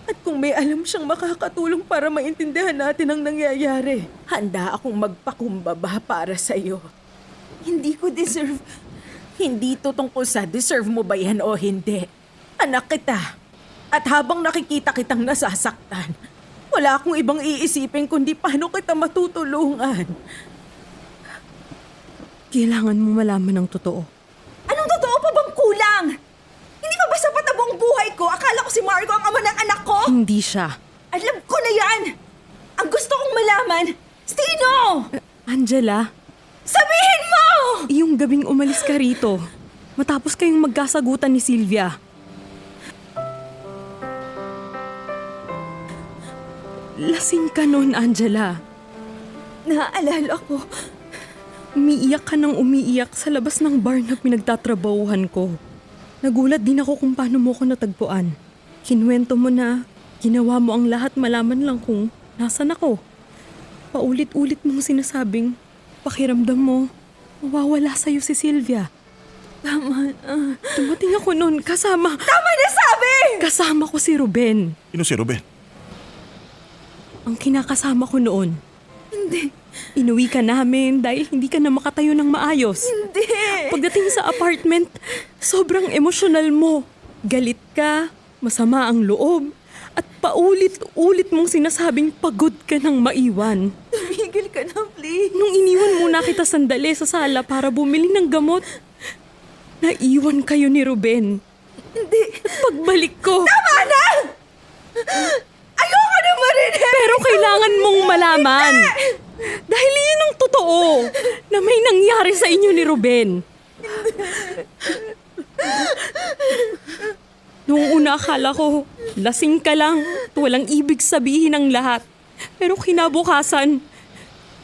At kung may alam siyang makakatulong para maintindihan natin ang nangyayari, handa akong magpakumbaba para sa iyo. Hindi ko deserve. Hindi to tungkol sa deserve mo ba yan o hindi. Anak kita. At habang nakikita kitang nasasaktan, wala akong ibang iisipin kundi paano kita matutulungan. Kailangan mo malaman ng totoo. Anong totoo pa bang kulang? Hindi pa ba sapat na buong buhay ko? Akala ko si Marco ang ama ng anak ko? Hindi siya. Alam ko na yan! Ang gusto kong malaman, sino? Angela, Sabihin mo! yung gabing umalis ka rito, matapos kayong magkasagutan ni Sylvia. Lasing ka noon, Angela. Naaalala ko. Umiiyak ka nang umiiyak sa labas ng bar na pinagtatrabahuhan ko. Nagulat din ako kung paano mo ko natagpuan. Kinuwento mo na ginawa mo ang lahat malaman lang kung nasan ako. Paulit-ulit mong sinasabing pakiramdam mo mawawala sa'yo si Sylvia. Tama na. Dumating ako noon kasama Tama na sabi! ko si Ruben. sino si Ruben? Ang kinakasama ko noon. Hindi. Inuwi ka namin dahil hindi ka na makatayo ng maayos. Hindi. Pagdating sa apartment, sobrang emosyonal mo. Galit ka, masama ang loob, at paulit-ulit mong sinasabing pagod ka ng maiwan. Tumigil ka na, please. Nung iniwan muna kita sandali sa sala para bumili ng gamot, naiwan kayo ni Ruben. Hindi. Pagbalik ko, Tama na! Ayoko na Pero kailangan mong malaman. Dahil yun ang totoo na may nangyari sa inyo ni Ruben. Noong una akala ko, lasing ka lang at walang ibig sabihin ang lahat. Pero kinabukasan,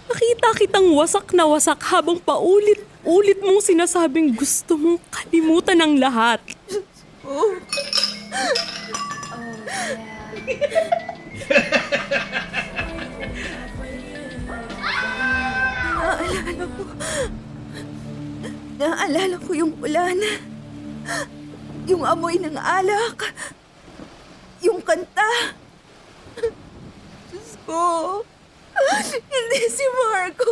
nakita kitang wasak na wasak habang paulit-ulit mong sinasabing gusto mong kalimutan ang lahat. Naalala ko yung ulan. Yung amoy ng alak. Yung kanta. Diyos ko. Hindi si Marco.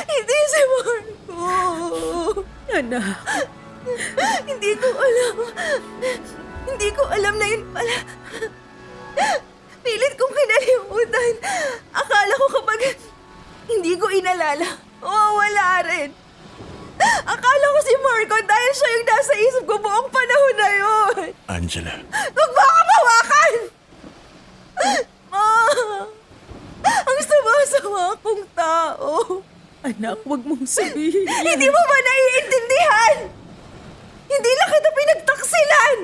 Hindi si Marco. Anak, Hindi ko alam. Hindi ko alam na yun pala. Pilit kong kinalimutan. Akala ko kapag hindi ko inalala, wala rin. Akala ko si Marco dahil siya yung nasa isip ko buong panahon na yun. Angela, Huwag mo ako mawakan! Ma! Ang sama-sama kong tao. anak, huwag mong sabihin yan. Hindi mo ba naiintindihan? Hindi lang kita pinagtaksilan.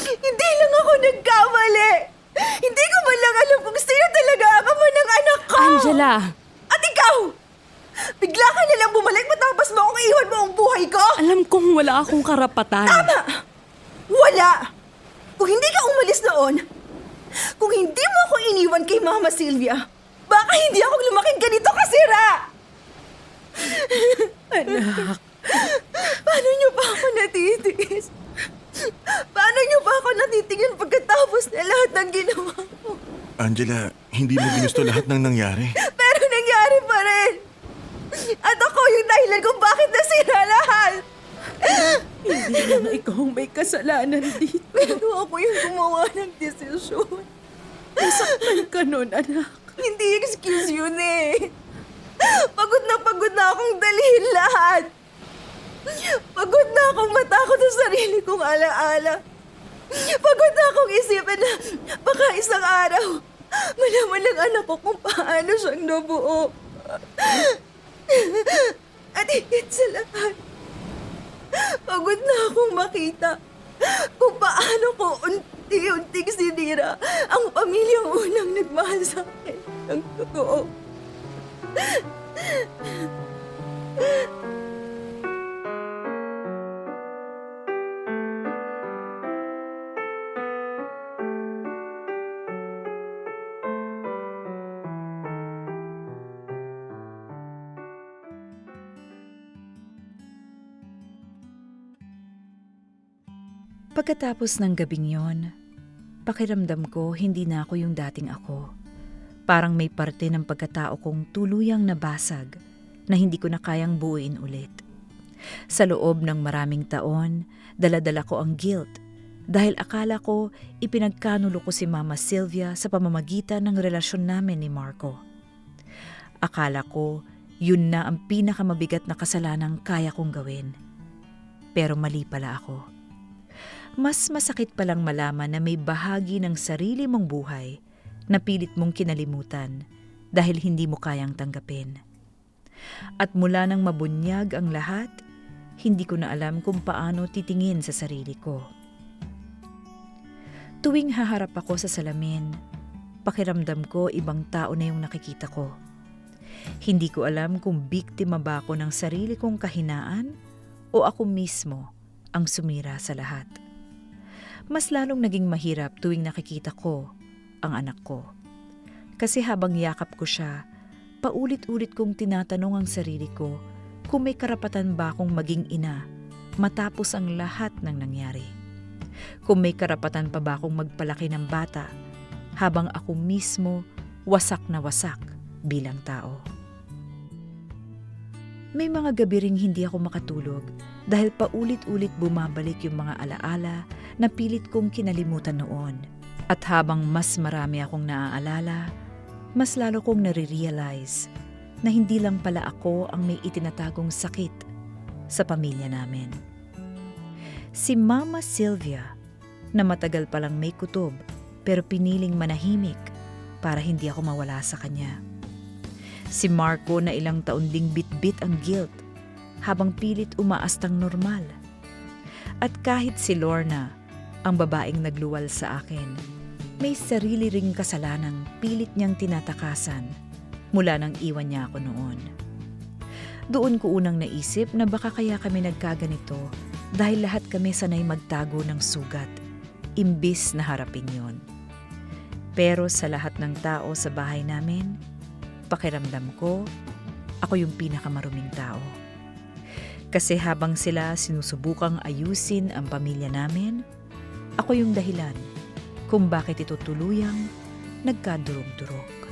Hindi lang ako nagkamali. Hindi ko man lang alam kung sino talaga ang ama ng anak ko. Angela, At ikaw! Bigla ka nalang bumalik matapos mo akong iwan mo ang buhay ko? alam kong wala akong karapatan. Wala! Kung hindi ka umalis noon, kung hindi mo ako iniwan kay Mama Sylvia, baka hindi ako lumaking ganito kasira! Anak, Paano niyo ba ako natitiis? Paano niyo ba ako natitingin pagkatapos na lahat ng ginawa ko? Angela, hindi mo ginusto lahat ng nangyari. Pero nangyari pa rin! At ako yung dahilan kung bakit nasira lahat! hindi lang ikaw ang may kasalanan dito. Pero ako yung gumawa ng desisyon. Nasaktan ka nun, anak. Hindi excuse yun eh. Pagod na akong dalhin lahat. Pagod na akong matakot sa sarili kong alaala. Pagod na akong isipin na baka isang araw, malaman ng anak ko kung paano siyang nabuo. At higit sa lahat, pagod na akong makita kung paano ko unti-unting sinira ang pamilyang unang nagmahal sa akin ng totoo. Pagkatapos ng gabing yon, pakiramdam ko hindi na ako yung dating ako. Parang may parte ng pagkatao kong tuluyang nabasag na hindi ko na kayang buuin ulit. Sa loob ng maraming taon, dala-dala ko ang guilt dahil akala ko ipinagkanulo ko si Mama Sylvia sa pamamagitan ng relasyon namin ni Marco. Akala ko yun na ang pinakamabigat na kasalanang kaya kong gawin. Pero mali pala ako. Mas masakit palang malaman na may bahagi ng sarili mong buhay na pilit mong kinalimutan dahil hindi mo kayang tanggapin. At mula nang mabunyag ang lahat, hindi ko na alam kung paano titingin sa sarili ko. Tuwing haharap ako sa salamin, pakiramdam ko ibang tao na yung nakikita ko. Hindi ko alam kung biktima ba ako ng sarili kong kahinaan o ako mismo ang sumira sa lahat. Mas lalong naging mahirap tuwing nakikita ko ang anak ko. Kasi habang yakap ko siya, paulit-ulit kong tinatanong ang sarili ko kung may karapatan ba akong maging ina matapos ang lahat ng nangyari. Kung may karapatan pa ba akong magpalaki ng bata habang ako mismo wasak na wasak bilang tao. May mga gabi ring hindi ako makatulog dahil paulit-ulit bumabalik yung mga alaala na pilit kong kinalimutan noon. At habang mas marami akong naaalala, mas lalo kong nare-realize na hindi lang pala ako ang may itinatagong sakit sa pamilya namin. Si Mama Sylvia, na matagal palang may kutob pero piniling manahimik para hindi ako mawala sa kanya. Si Marco na ilang taon ding bit-bit ang guilt habang pilit umaastang normal. At kahit si Lorna, ang babaeng nagluwal sa akin, may sarili ring kasalanang pilit niyang tinatakasan mula nang iwan niya ako noon. Doon ko unang naisip na baka kaya kami nagkaganito dahil lahat kami sanay magtago ng sugat, imbis na harapin yon. Pero sa lahat ng tao sa bahay namin, pakiramdam ko, ako yung pinakamaruming tao. Kasi habang sila sinusubukang ayusin ang pamilya namin, ako yung dahilan kung bakit ito tuluyang nagkadurog-durog.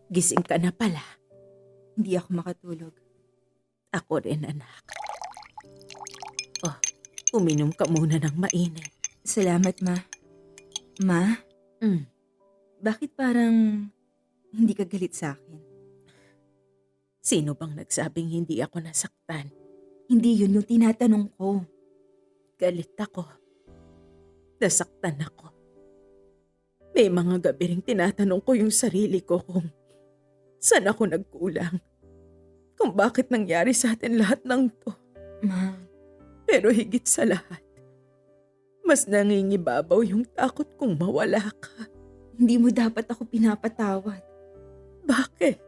Gising ka na pala. Hindi ako makatulog. Ako rin, anak. Oh, uminom ka muna ng mainit. Salamat, Ma. Ma, bakit parang hindi ka galit sa akin? Sino bang nagsabing hindi ako nasaktan? Hindi yun yung tinatanong ko. Galit ako. Nasaktan ako. May mga gabi ring tinatanong ko yung sarili ko kung saan ako nagkulang. Kung bakit nangyari sa atin lahat ng to. Ma, Pero higit sa lahat, mas nangingibabaw yung takot kong mawala ka. hindi mo dapat ako pinapatawad. Bakit?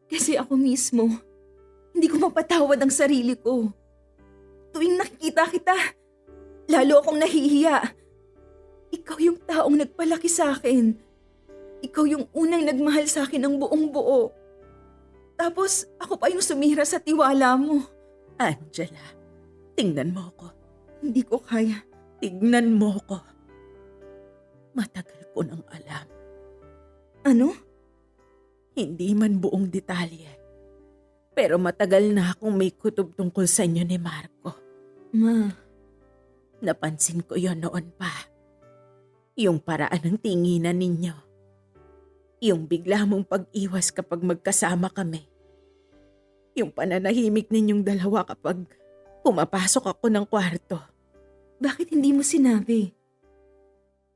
Kasi ako mismo, hindi ko mapatawad ang sarili ko. Tuwing nakikita kita, lalo akong nahihiya. Ikaw yung taong nagpalaki sa akin. Ikaw yung unang nagmahal sa akin ng buong buo. Tapos ako pa yung sumira sa tiwala mo. Angela, tingnan mo ko. Hindi ko kaya. Tignan mo ko. Matagal ko nang alam. Ano? Hindi man buong detalye. Pero matagal na akong may kutob tungkol sa inyo ni Marco. Ma, Napansin ko yon noon pa. Yung paraan ng tinginan ninyo. Yung bigla mong pag-iwas kapag magkasama kami. Yung pananahimik ninyong dalawa kapag pumapasok ako ng kwarto. bakit hindi mo sinabi?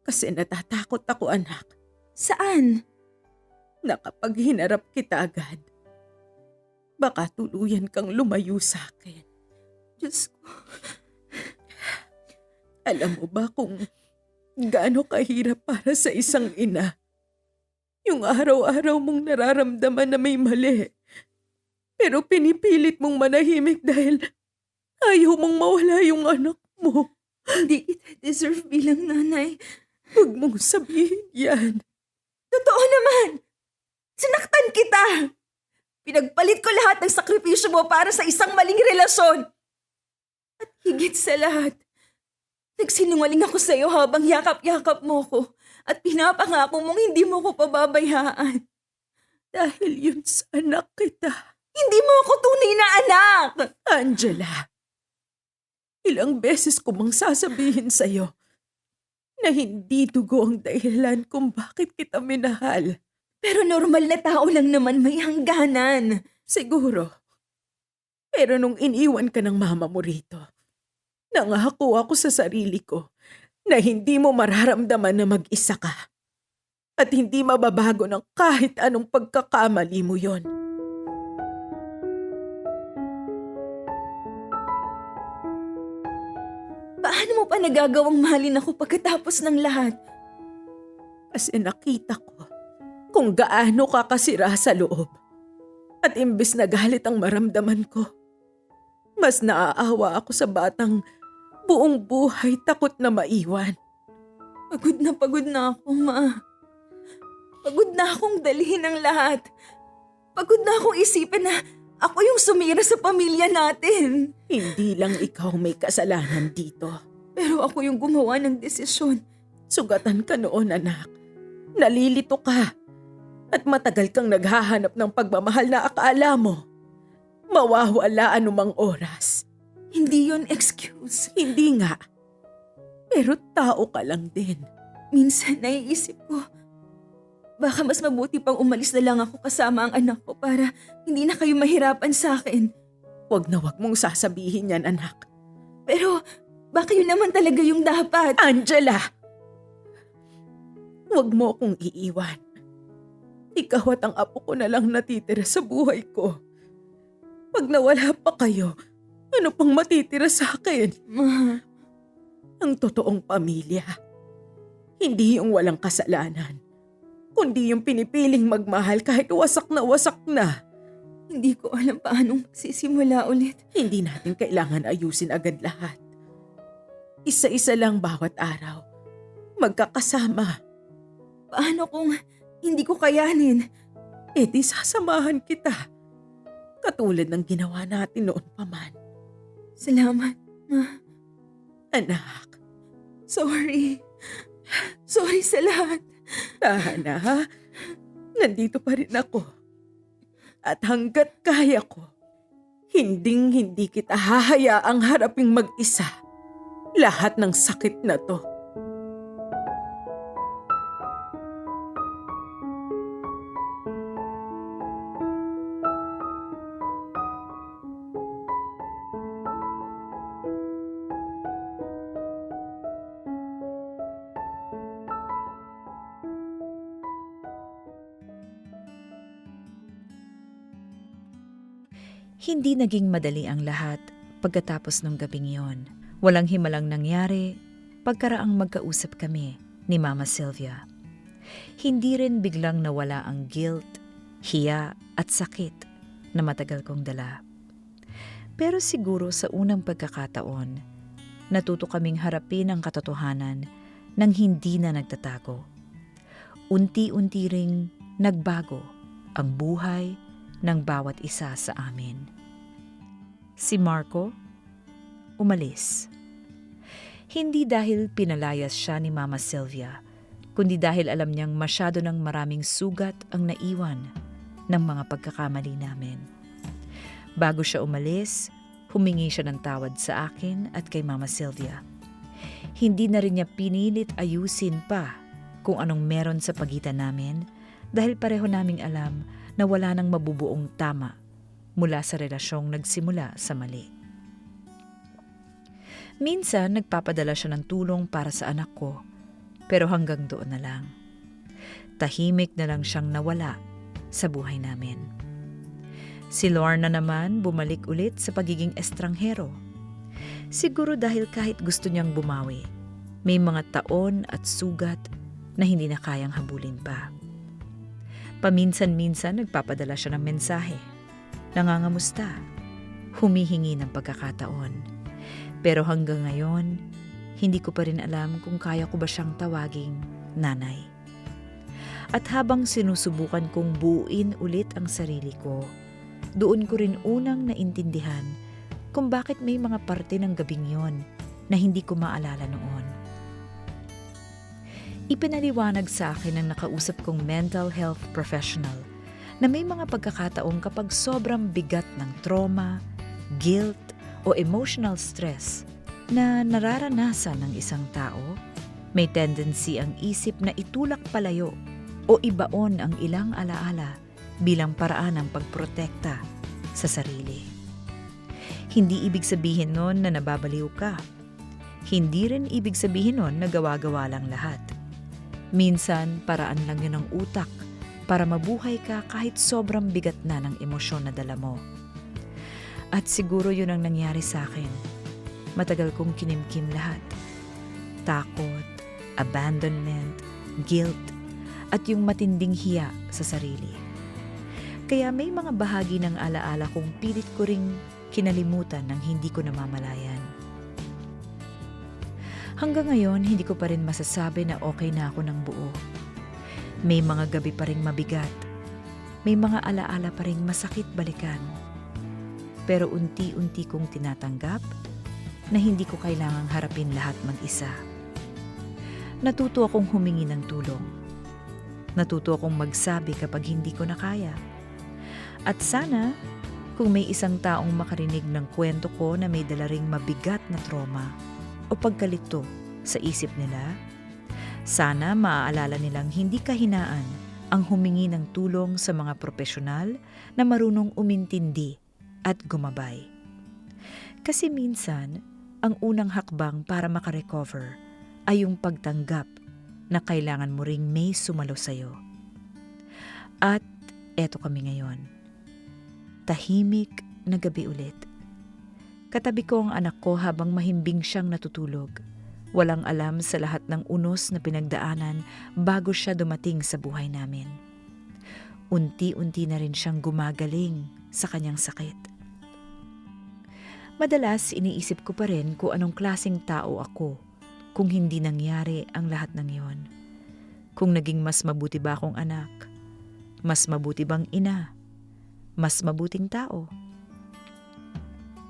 Kasi natatakot ako, anak, Saan? na kapag hinarap kita agad, baka tuluyan kang lumayo sa akin. Diyos ko. Alam mo ba kung gaano kahirap para sa isang ina? Yung araw-araw mong nararamdaman na may mali. Pero pinipilit mong manahimik dahil ayaw mong mawala yung anak mo. Hindi kita deserve bilang nanay. Huwag mong sabihin yan. Totoo naman! Sinaktan kita! Pinagpalit ko lahat ng sakripisyo mo para sa isang maling relasyon. At higit sa lahat, nagsinungaling ako sa iyo habang yakap-yakap mo ko at pinapangako mong hindi mo ko pababayaan. Dahil yun sa anak kita. Hindi mo ako tunay na anak! Angela, ilang beses ko mang sasabihin sa'yo na hindi dugo ang dahilan kung bakit kita minahal. Pero normal na tao lang naman may hangganan. Siguro. Pero nung iniwan ka ng mama mo rito, nangako ako sa sarili ko na hindi mo mararamdaman na mag-isa ka. At hindi mababago ng kahit anong pagkakamali mo yon. Paano mo pa nagagawang mahalin ako pagkatapos ng lahat? Kasi nakita ko kung gaano ka kasira sa loob. At imbis na galit ang maramdaman ko, mas naaawa ako sa batang buong buhay takot na maiwan. Pagod na ako, Ma. Pagod na akong dalhin ang lahat. Pagod na akong isipin na ako yung sumira sa pamilya natin. Hindi lang ikaw may kasalanan dito. Pero ako yung gumawa ng desisyon. Sugatan ka noon, anak. Nalilito ka. At matagal kang naghahanap ng pagmamahal na akala mo mawawala anumang oras. Hindi yon excuse. Hindi nga. Pero tao ka lang din. Minsan naiisip ko, baka mas mabuti pang umalis na lang ako kasama ang anak ko para hindi na kayo mahirapan sa akin. Wag na wag mong sasabihin yan, anak. Pero baka yun naman talaga yung dapat. Angela! Wag mo akong iiwan. Ikaw at ang apo ko na lang natitira sa buhay ko. Pag nawala pa kayo, ano pang matitira sa akin? Ma, Ang totoong pamilya. Hindi yung walang kasalanan, kundi yung pinipiling magmahal kahit wasak na. hindi ko alam paanong magsisimula ulit. Hindi natin kailangan ayusin agad lahat. Isa-isa lang bawat araw. Magkakasama. Paano kung hindi ko kayanin? E di sasamahan kita. Katulad ng ginawa natin noon pa man. Salamat, Ma. Anak, Sorry. Sorry sa lahat. Tahana ha? Nandito pa rin ako. At hanggat kaya ko, hinding-hindi kita hahayaang haraping mag-isa lahat ng sakit na to. Hindi naging madali ang lahat pagkatapos ng gabing iyon. Walang himalang nangyari pagkaraang magkausap kami ni Mama Sylvia. Hindi rin biglang nawala ang guilt, hiya at sakit na matagal kong dala. Pero siguro sa unang pagkakataon, natuto kaming harapin ang katotohanan nang hindi na nagtatago. Unti-unti ring nagbago ang buhay ng bawat isa sa amin. Si Marco, umalis. Hindi dahil pinalayas siya ni Mama Sylvia, kundi dahil alam niyang masyado ng maraming sugat ang naiwan ng mga pagkakamali namin. Bago siya umalis, humingi siya ng tawad sa akin at kay Mama Sylvia. Hindi na rin niya pinilit ayusin pa kung anong meron sa pagitan namin dahil pareho naming alam na wala nang mabubuong tama mula sa relasyong nagsimula sa mali. Minsan, nagpapadala siya ng tulong para sa anak ko, pero hanggang doon na lang. Tahimik na lang siyang nawala sa buhay namin. Si Lorna naman bumalik ulit sa pagiging estranghero. Siguro dahil kahit gusto niyang bumawi, may mga taon at sugat na hindi na kayang habulin pa. Paminsan-minsan nagpapadala siya ng mensahe, nangangamusta, humihingi ng pagkakataon. Pero hanggang ngayon, hindi ko pa rin alam kung kaya ko ba siyang tawaging nanay. At habang sinusubukan kong buuin ulit ang sarili ko, doon ko rin unang naintindihan kung bakit may mga parte ng gabing yon na hindi ko maalala noon. Ipinaliwanag sa akin ng nakausap kong mental health professional na may mga pagkakataong kapag sobrang bigat ng trauma, guilt o emotional stress na nararanasan ng isang tao, may tendency ang isip na itulak palayo o ibaon ang ilang alaala bilang paraan ng pagprotekta sa sarili. Hindi ibig sabihin nun na nababaliw ka. Hindi rin ibig sabihin nun na gawa-gawa lang lahat. Minsan, paraan lang yun ng utak para mabuhay ka kahit sobrang bigat na ng emosyon na dala mo. At siguro yun ang nangyari sa akin. Matagal kong kinimkim lahat. Takot, abandonment, guilt, at yung matinding hiya sa sarili. Kaya may mga bahagi ng alaala kong pilit ko ring kinalimutan ng hindi ko namamalayan. Hanggang ngayon, hindi ko pa rin masasabi na okay na ako ng buo. May mga gabi pa rin mabigat. May mga alaala pa rin masakit balikan. Pero unti-unti kong tinatanggap na hindi ko kailangang harapin lahat mag-isa. Natuto akong humingi ng tulong. Natuto akong magsabi kapag hindi ko na kaya. At sana, kung may isang taong makarinig ng kwento ko na may dala ring mabigat na trauma o pagkalito sa isip nila, sana maaalala nilang hindi kahinaan ang humingi ng tulong sa mga profesional na marunong umintindi at gumabay. Kasi minsan, ang unang hakbang para makarecover ay yung pagtanggap na kailangan mo ring may sumalo sa'yo. At eto kami ngayon. Tahimik na gabi ulit. Katabi ko ang anak ko habang mahimbing siyang natutulog. Walang alam sa lahat ng unos na pinagdaanan bago siya dumating sa buhay namin. Unti-unti na rin siyang gumagaling sa kanyang sakit. Madalas iniisip ko pa rin kung anong klaseng tao ako kung hindi nangyari ang lahat ng yon. Kung naging mas mabuti ba akong anak? Mas mabuti bang ina? Mas mabuting tao?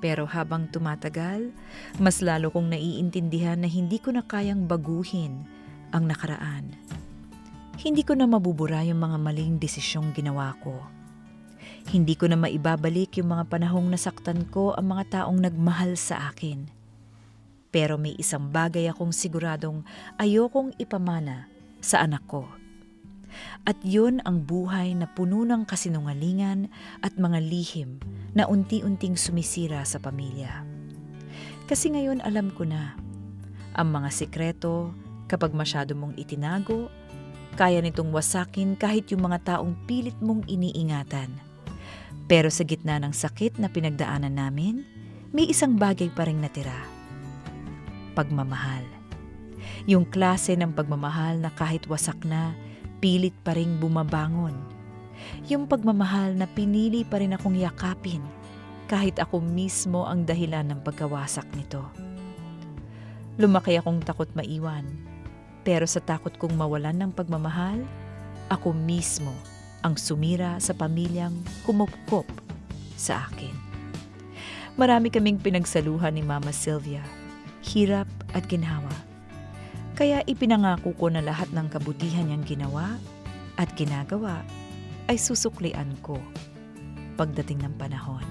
Pero habang tumatagal, mas lalo kong naiintindihan na hindi ko na kayang baguhin ang nakaraan. Hindi ko na mabubura yung mga maling desisyong ginawa ko. Hindi ko na maibabalik yung mga panahong nasaktan ko ang mga taong nagmahal sa akin. Pero may isang bagay akong siguradong ayokong ipamana sa anak ko. At yun ang buhay na puno ng kasinungalingan at mga lihim na unti-unting sumisira sa pamilya. Kasi ngayon alam ko na, ang mga sikreto kapag masyado mong itinago, kaya nitong wasakin kahit yung mga taong pilit mong iniingatan. Pero sa gitna ng sakit na pinagdaanan namin, may isang bagay pa ring natira. Pagmamahal. Yung klase ng pagmamahal na kahit wasak na, pilit pa ring bumabangon. Yung pagmamahal na pinili pa rin akong yakapin kahit ako mismo ang dahilan ng pagkawasak nito. Lumaki akong takot maiwan, pero sa takot kong mawalan ng pagmamahal, ako mismo ang sumira sa pamilyang kumupkop sa akin. Marami kaming pinagsaluhan ni Mama Sylvia, hirap at ginhawa. Kaya ipinangako ko na lahat ng kabutihan niyang ginawa at ginagawa ay susuklian ko pagdating ng panahon.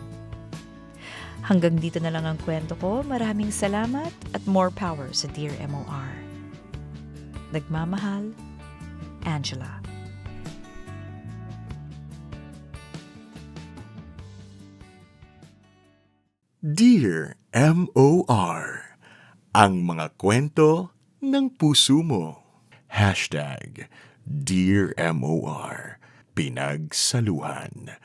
Hanggang dito na lang ang kwento ko. Maraming salamat at more power sa Dear MOR. Nagmamahal, Angela. Dear MOR, ang mga kwento ng puso mo. #Dear MOR, pinagsaluhan.